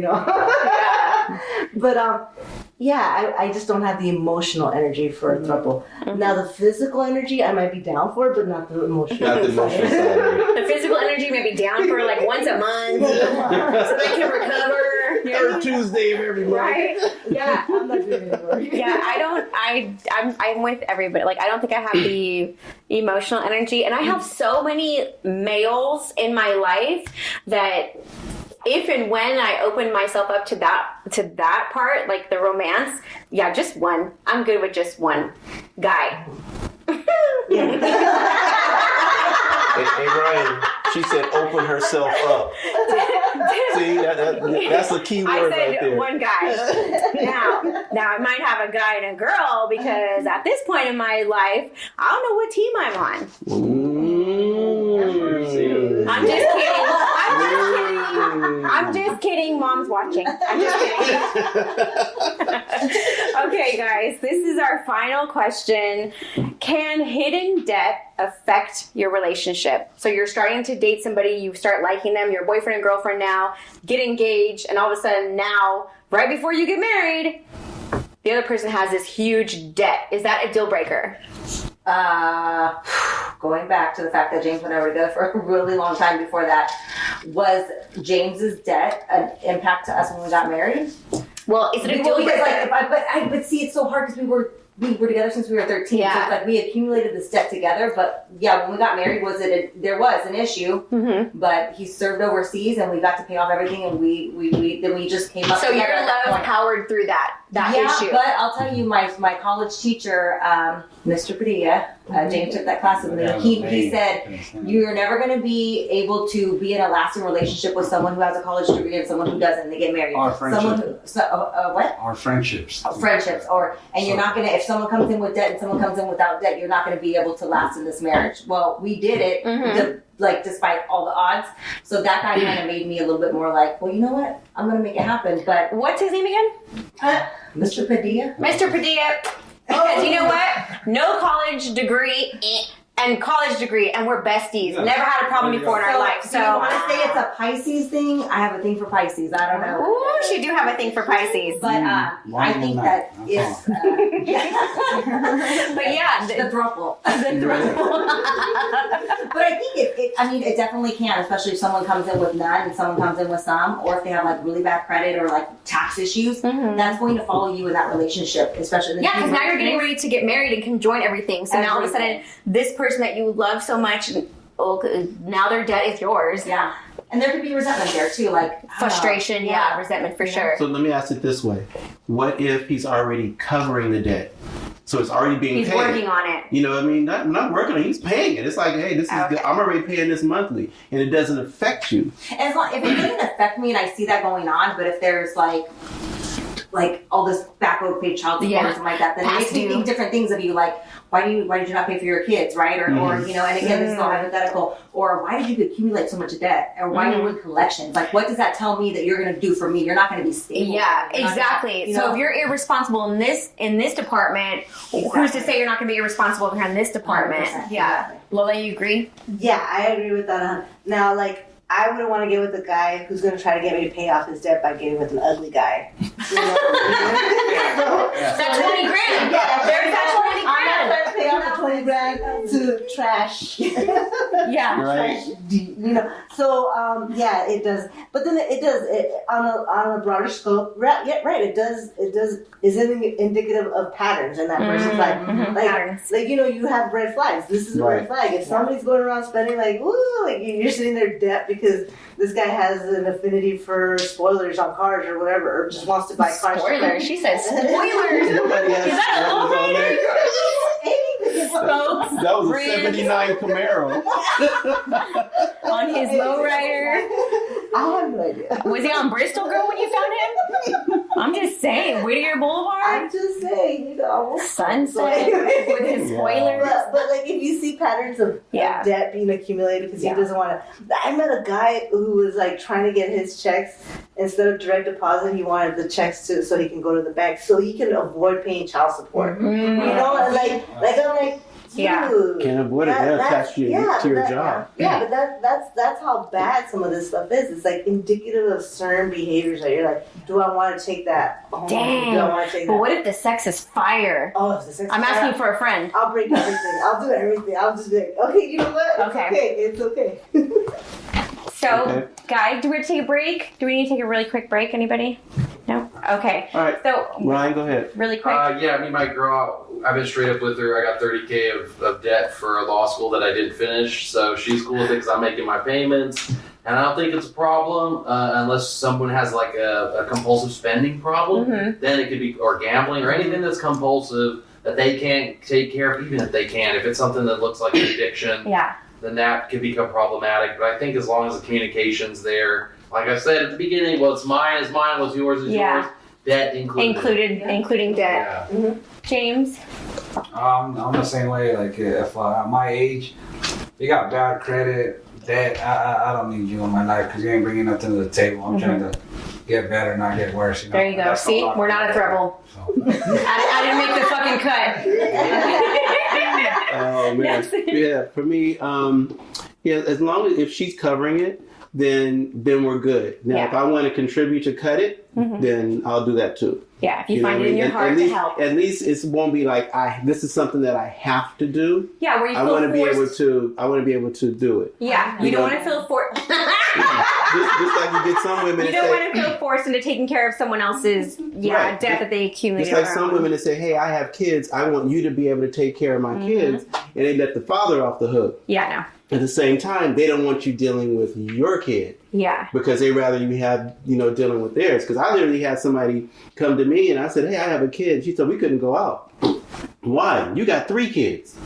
G: But I just don't have the emotional energy for a throuple. Now the physical energy I might be down for, but not the emotional.
C: Not the emotional side.
H: The physical energy may be down for like once a month so they can recover.
C: Third Tuesday of every month.
H: Right?
G: Yeah, I'm not doing it anymore.
H: Yeah, I'm with everybody. Like, I don't think I have the emotional energy. And I have so many males in my life that if and when I open myself up to that part, like the romance, yeah, just one. I'm good with just one guy.
C: Hey, Ryan, she said open herself up. See, that's the key
H: I
C: word
H: said
C: right there.
H: one guy. Now I might have a guy and a girl because at this point in my life, I don't know what team I'm on. I'm just kidding. I'm just kidding. Mom's watching. I'm just kidding. Okay, guys, this is our final question. Can hidden debt affect your relationship? So you're starting to date somebody, you start liking them, your boyfriend and girlfriend now, get engaged, and all of a sudden now, right before you get married, the other person has this huge debt. Is that a deal breaker?
F: Going back to the fact that James and I were together for a really long time before that, was James's debt an impact to us when we got married?
H: Well, is it a deal breaker?
F: But see, it's so hard because we were together since we were 13.
H: Yeah.
F: So it's like we accumulated this debt together. But yeah, when we got married, there was an issue.
H: Mm-hmm.
F: But he served overseas, and we got to pay off everything, and we just came up.
H: So
F: together
H: your
F: at that
H: love
F: point.
H: powered through that issue.
F: But I'll tell you, my college teacher, Mr. Padilla, James took that class with me. He said, you're never going to be able to be in a lasting relationship with someone who has a college degree and someone who doesn't. They get married.
E: Our friendship.
F: What?
E: Our friendships.
F: Friendships. You're not going to, if someone comes in with debt and someone comes in without debt, you're not going to be able to last in this marriage. Well, we did it.
H: Mm-hmm.
F: Despite all the odds. So that guy kind of made me a little bit more like, well, you know what? I'm going to make it happen. But
H: What's his name again?
F: Mr. Padilla?
H: Mr. Padilla. Because you know what? No college degree and college degree, and we're besties. Never had a problem before in our life.
F: So you want to say it's a Pisces thing? I have a thing for Pisces. I don't know.
H: Ooh, she do have a thing for Pisces.
F: But I think that it's...
H: But yeah,
F: the throuple. But I think it definitely can, especially if someone comes in with none and someone comes in with some, or if they have like really bad credit or like tax issues, that's going to follow you in that relationship, especially.
H: Yeah, because now you're getting ready to get married and can join everything. So now all of a sudden, this person that you love so much, now their debt is yours.
F: Yeah. And there could be resentment there too, like
H: frustration, resentment for sure.
C: So let me ask it this way. What if he's already covering the debt? So it's already being paid.
H: He's working on it.
C: You know what I mean? Not working on it. He's paying it. It's like, hey, this is good. I'm already paying this monthly. And it doesn't affect you.
F: And as long, if it doesn't affect me and I see that going on, but if there's like all this back paid child support or something like that, then it makes me think different things of you, like, why did you not pay for your kids, right? Or you know, and again, this is all hypothetical. Or why did you accumulate so much debt? Or why are you in collections? Like, what does that tell me that you're going to do for me? You're not going to be stable.
H: Yeah, exactly. So if you're irresponsible in this department, who's to say you're not going to be irresponsible in this department?
F: 100%.
H: Yeah. Lola, you agree?
G: Yeah, I agree with that. Now, like, I wouldn't want to get with a guy who's going to try to get me to pay off his debt by getting with an ugly guy. You know?
H: That's 20 grand.
G: Yeah,
H: there's that 20
G: I'm not
H: grand.
G: trying to pay off the 20 grand to trash.
H: Yeah.
C: Right.
G: You know, so yeah, it does. But then it does on a broader scope. Right, yeah, right. It does. Is indicative of patterns in that person's life.
H: Patterns.
G: Like you know, you have red flags. This is a red flag. If somebody's going around spending like, woo, like you're sitting there debt because this guy has an affinity for spoilers on cars or whatever, or just wants to buy cars.
H: Spoilers. She said spoilers.
C: Nobody has
H: Is that a
C: spoilers on there.
H: Spokes,
C: That was a
H: rims
C: 79 Camaro.
H: on his lowrider.
G: I have no idea.
H: Was he on Bristol, girl, when you found him? I'm just saying, Whittier Boulevard,
G: I'm just saying, you know.
H: Sunset with his spoilers.
G: But like if you see patterns of debt being accumulated because he doesn't want to. I met a guy who was like trying to get his checks instead of direct deposit. He wanted the checks so he can go to the bank so he can avoid paying child support. You know, and like I'm like. Dude,
C: Can't avoid it. They'll attach you to your job.
G: Yeah, but that's how bad some of this stuff is. It's like indicative of certain behaviors that you're like, do I want to take that home?
H: Dang.
G: Do I want to take that?
H: But what if the sex is fire?
G: Oh, if the sex
H: I'm
G: is
H: asking
G: fire,
H: for a friend.
G: I'll break everything. I'll do everything. I'll just be like, okay, you know what? It's okay.
H: So, guys, do we have to take a break? Do we need to take a really quick break? Anybody? No? Okay.
C: All right.
H: So,
C: Ryan, go ahead.
H: really quick.
D: Yeah, me and my girl, I've been straight up with her. I got $30K of debt for a law school that I didn't finish, so she's cool with it because I'm making my payments. And I don't think it's a problem unless someone has like a compulsive spending problem. Then it could be, or gambling, or anything that's compulsive that they can't take care of, even if they can. If it's something that looks like an addiction, then that can become problematic. But I think as long as the communication's there, like I said at the beginning, what's mine is mine, what's yours is yours. Debt included.
H: Including debt.
D: Yeah.
H: James?
E: I'm the same way. Like if at my age, you got bad credit, debt, I don't need you in my life because you ain't bringing nothing to the table. I'm trying to get better, not get worse. You know?
H: There you go. See, we're not a throuble.
E: So.
H: I didn't make the fucking cut.
C: Oh man, yeah. For me, as long as if she's covering it, then we're good. Now, if I want to contribute to cut it, then I'll do that too.
H: Yeah, if you find it in your heart to help.
C: At least it won't be like this is something that I have to do.
H: Yeah, where you feel
C: I want to be able to do it.
H: Yeah, you don't want to feel forced.
C: Just like you get some women.
H: You don't want to feel forced into taking care of someone else's debt that they accumulated.
C: Just like some women that say, "Hey, I have kids. I want you to be able to take care of my kids," and they let the father off the hook.
H: Yeah, no.
C: At the same time, they don't want you dealing with your kid.
H: Yeah.
C: Because they rather you have, dealing with theirs. Because I literally had somebody come to me and I said, "Hey, I have a kid." She said, "We couldn't go out." Why? You got 3 kids.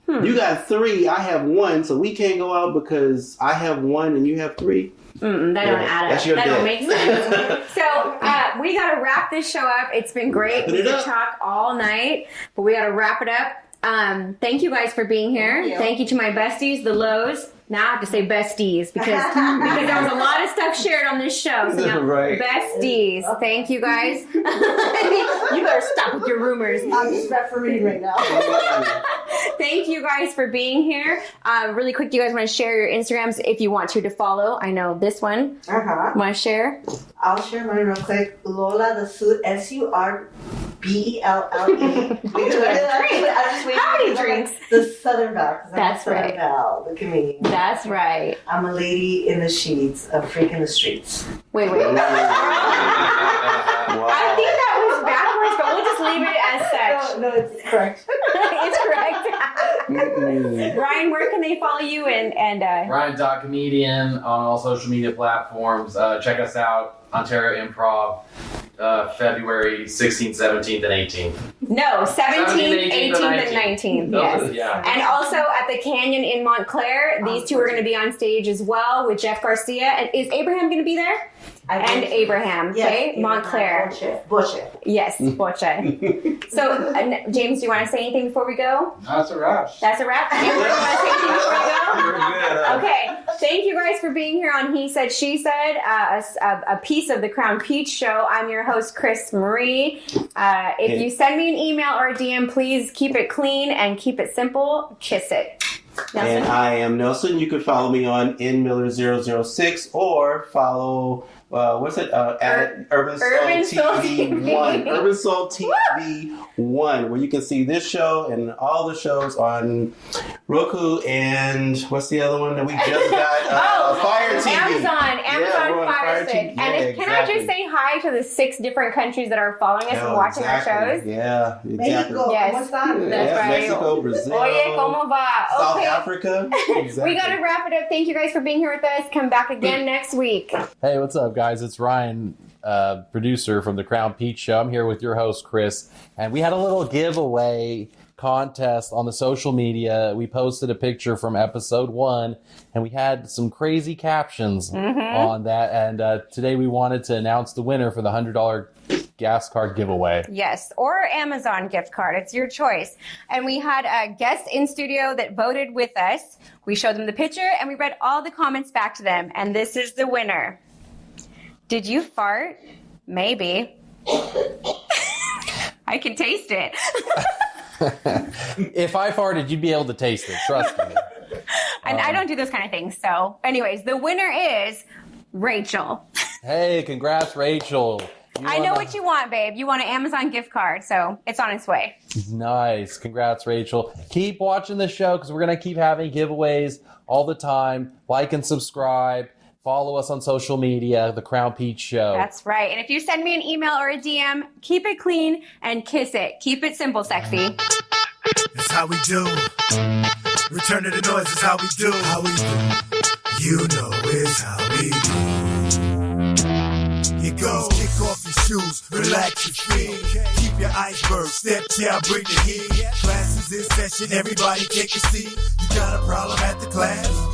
C: You got 3. I have 1. So we can't go out because I have 1 and you have 3.
H: That don't add up.
C: That's your
H: that
C: debt.
H: don't make sense. So we got to wrap this show up. It's been great. We could talk all night, but we got to wrap it up. Thank you guys for being here. Thank you to my besties, the Lows. Now I have to say besties because there was a lot of stuff shared on this show. So now, besties. Thank you guys. You better stop with your rumors.
G: I'm just refereeing right now.
H: Thank you guys for being here. Really quick, do you guys want to share your Instagrams if you want to follow? I know this one. Want to share?
G: I'll share mine real quick. Lola the Suit, SURBELLE.
H: How many drinks?
G: The Southern Belle.
H: That's right.
G: Belle, the comedian.
H: That's right.
G: I'm a lady in the sheets, a freak in the streets.
H: Wait. I think that was backwards, but we'll just leave it as such.
G: No, it's correct.
H: It's correct. Ryan, where can they follow you? And
D: Ryan.comedian on all social media platforms. Check us out, Ontario Improv. February 16th, 17th, and 18th.
H: No, 17th, 18th, and 19th. Yes.
D: Yeah.
H: And also at the Canyon in Montclair, these two are going to be on stage as well with Jeff Garcia. And is Abraham going to be there? And Abraham, okay? Montclair.
G: Boche.
H: Yes, Boche. So, James, do you want to say anything before we go?
E: That's a wrap.
H: That's a wrap? Amber, you want to say anything before we go?
C: You're good,
H: Okay. Thank you guys for being here on He Said, She Said, a piece of the Crown Peach Show. I'm your host, Chris Marie. If you send me an email or a DM, please keep it clean and keep it simple. Kiss it. Nelson?
C: And I am Nelson. You can follow me on nmiller006 or follow at Urban Soul TV 1. Urban Soul TV 1, where you can see this show and all the shows on Roku and what's the other one that we just got? Fire TV.
H: Amazon Fire Stick. And can I just say hi to the 6 different countries that are following us and watching our shows?
C: Yeah, exactly.
G: Mexico.
H: Yes.
G: What's that?
H: That's right.
C: Mexico, Brazil,
H: Oye, ¿cómo va?
C: South
H: Okay.
C: Africa. Exactly.
H: We got to wrap it up. Thank you guys for being here with us. Come back again next week.
D: Hey, what's up, guys? It's Ryan, producer from the Crown Peach Show. I'm here with your host, Chris, and we had a little giveaway contest on the social media. We posted a picture from episode 1, and we had some crazy captions on that. And today we wanted to announce the winner for the $100 gas card giveaway.
H: Yes, or Amazon gift card. It's your choice. And we had guests in studio that voted with us. We showed them the picture, and we read all the comments back to them. And this is the winner. Did you fart? Maybe. I can taste it.
D: If I farted, you'd be able to taste it. Trust me.
H: And I don't do those kind of things. So anyways, the winner is Rachel.
D: Hey, congrats, Rachel.
H: I know what you want, babe. You want an Amazon gift card, so it's on its way.
D: Nice. Congrats, Rachel. Keep watching the show because we're going to keep having giveaways all the time. Like and subscribe. Follow us on social media, The Crown Peach Show.
H: That's right. And if you send me an email or a DM, keep it clean and kiss it. Keep it simple, sexy.
A: That's how we do. Return to the noise is how we do. How we do. You know is how we do. Here goes, kick off your shoes, relax your feet. Keep your iceberg, step chair, bring the heat. Class is in session, everybody take a seat. You got a problem at the class?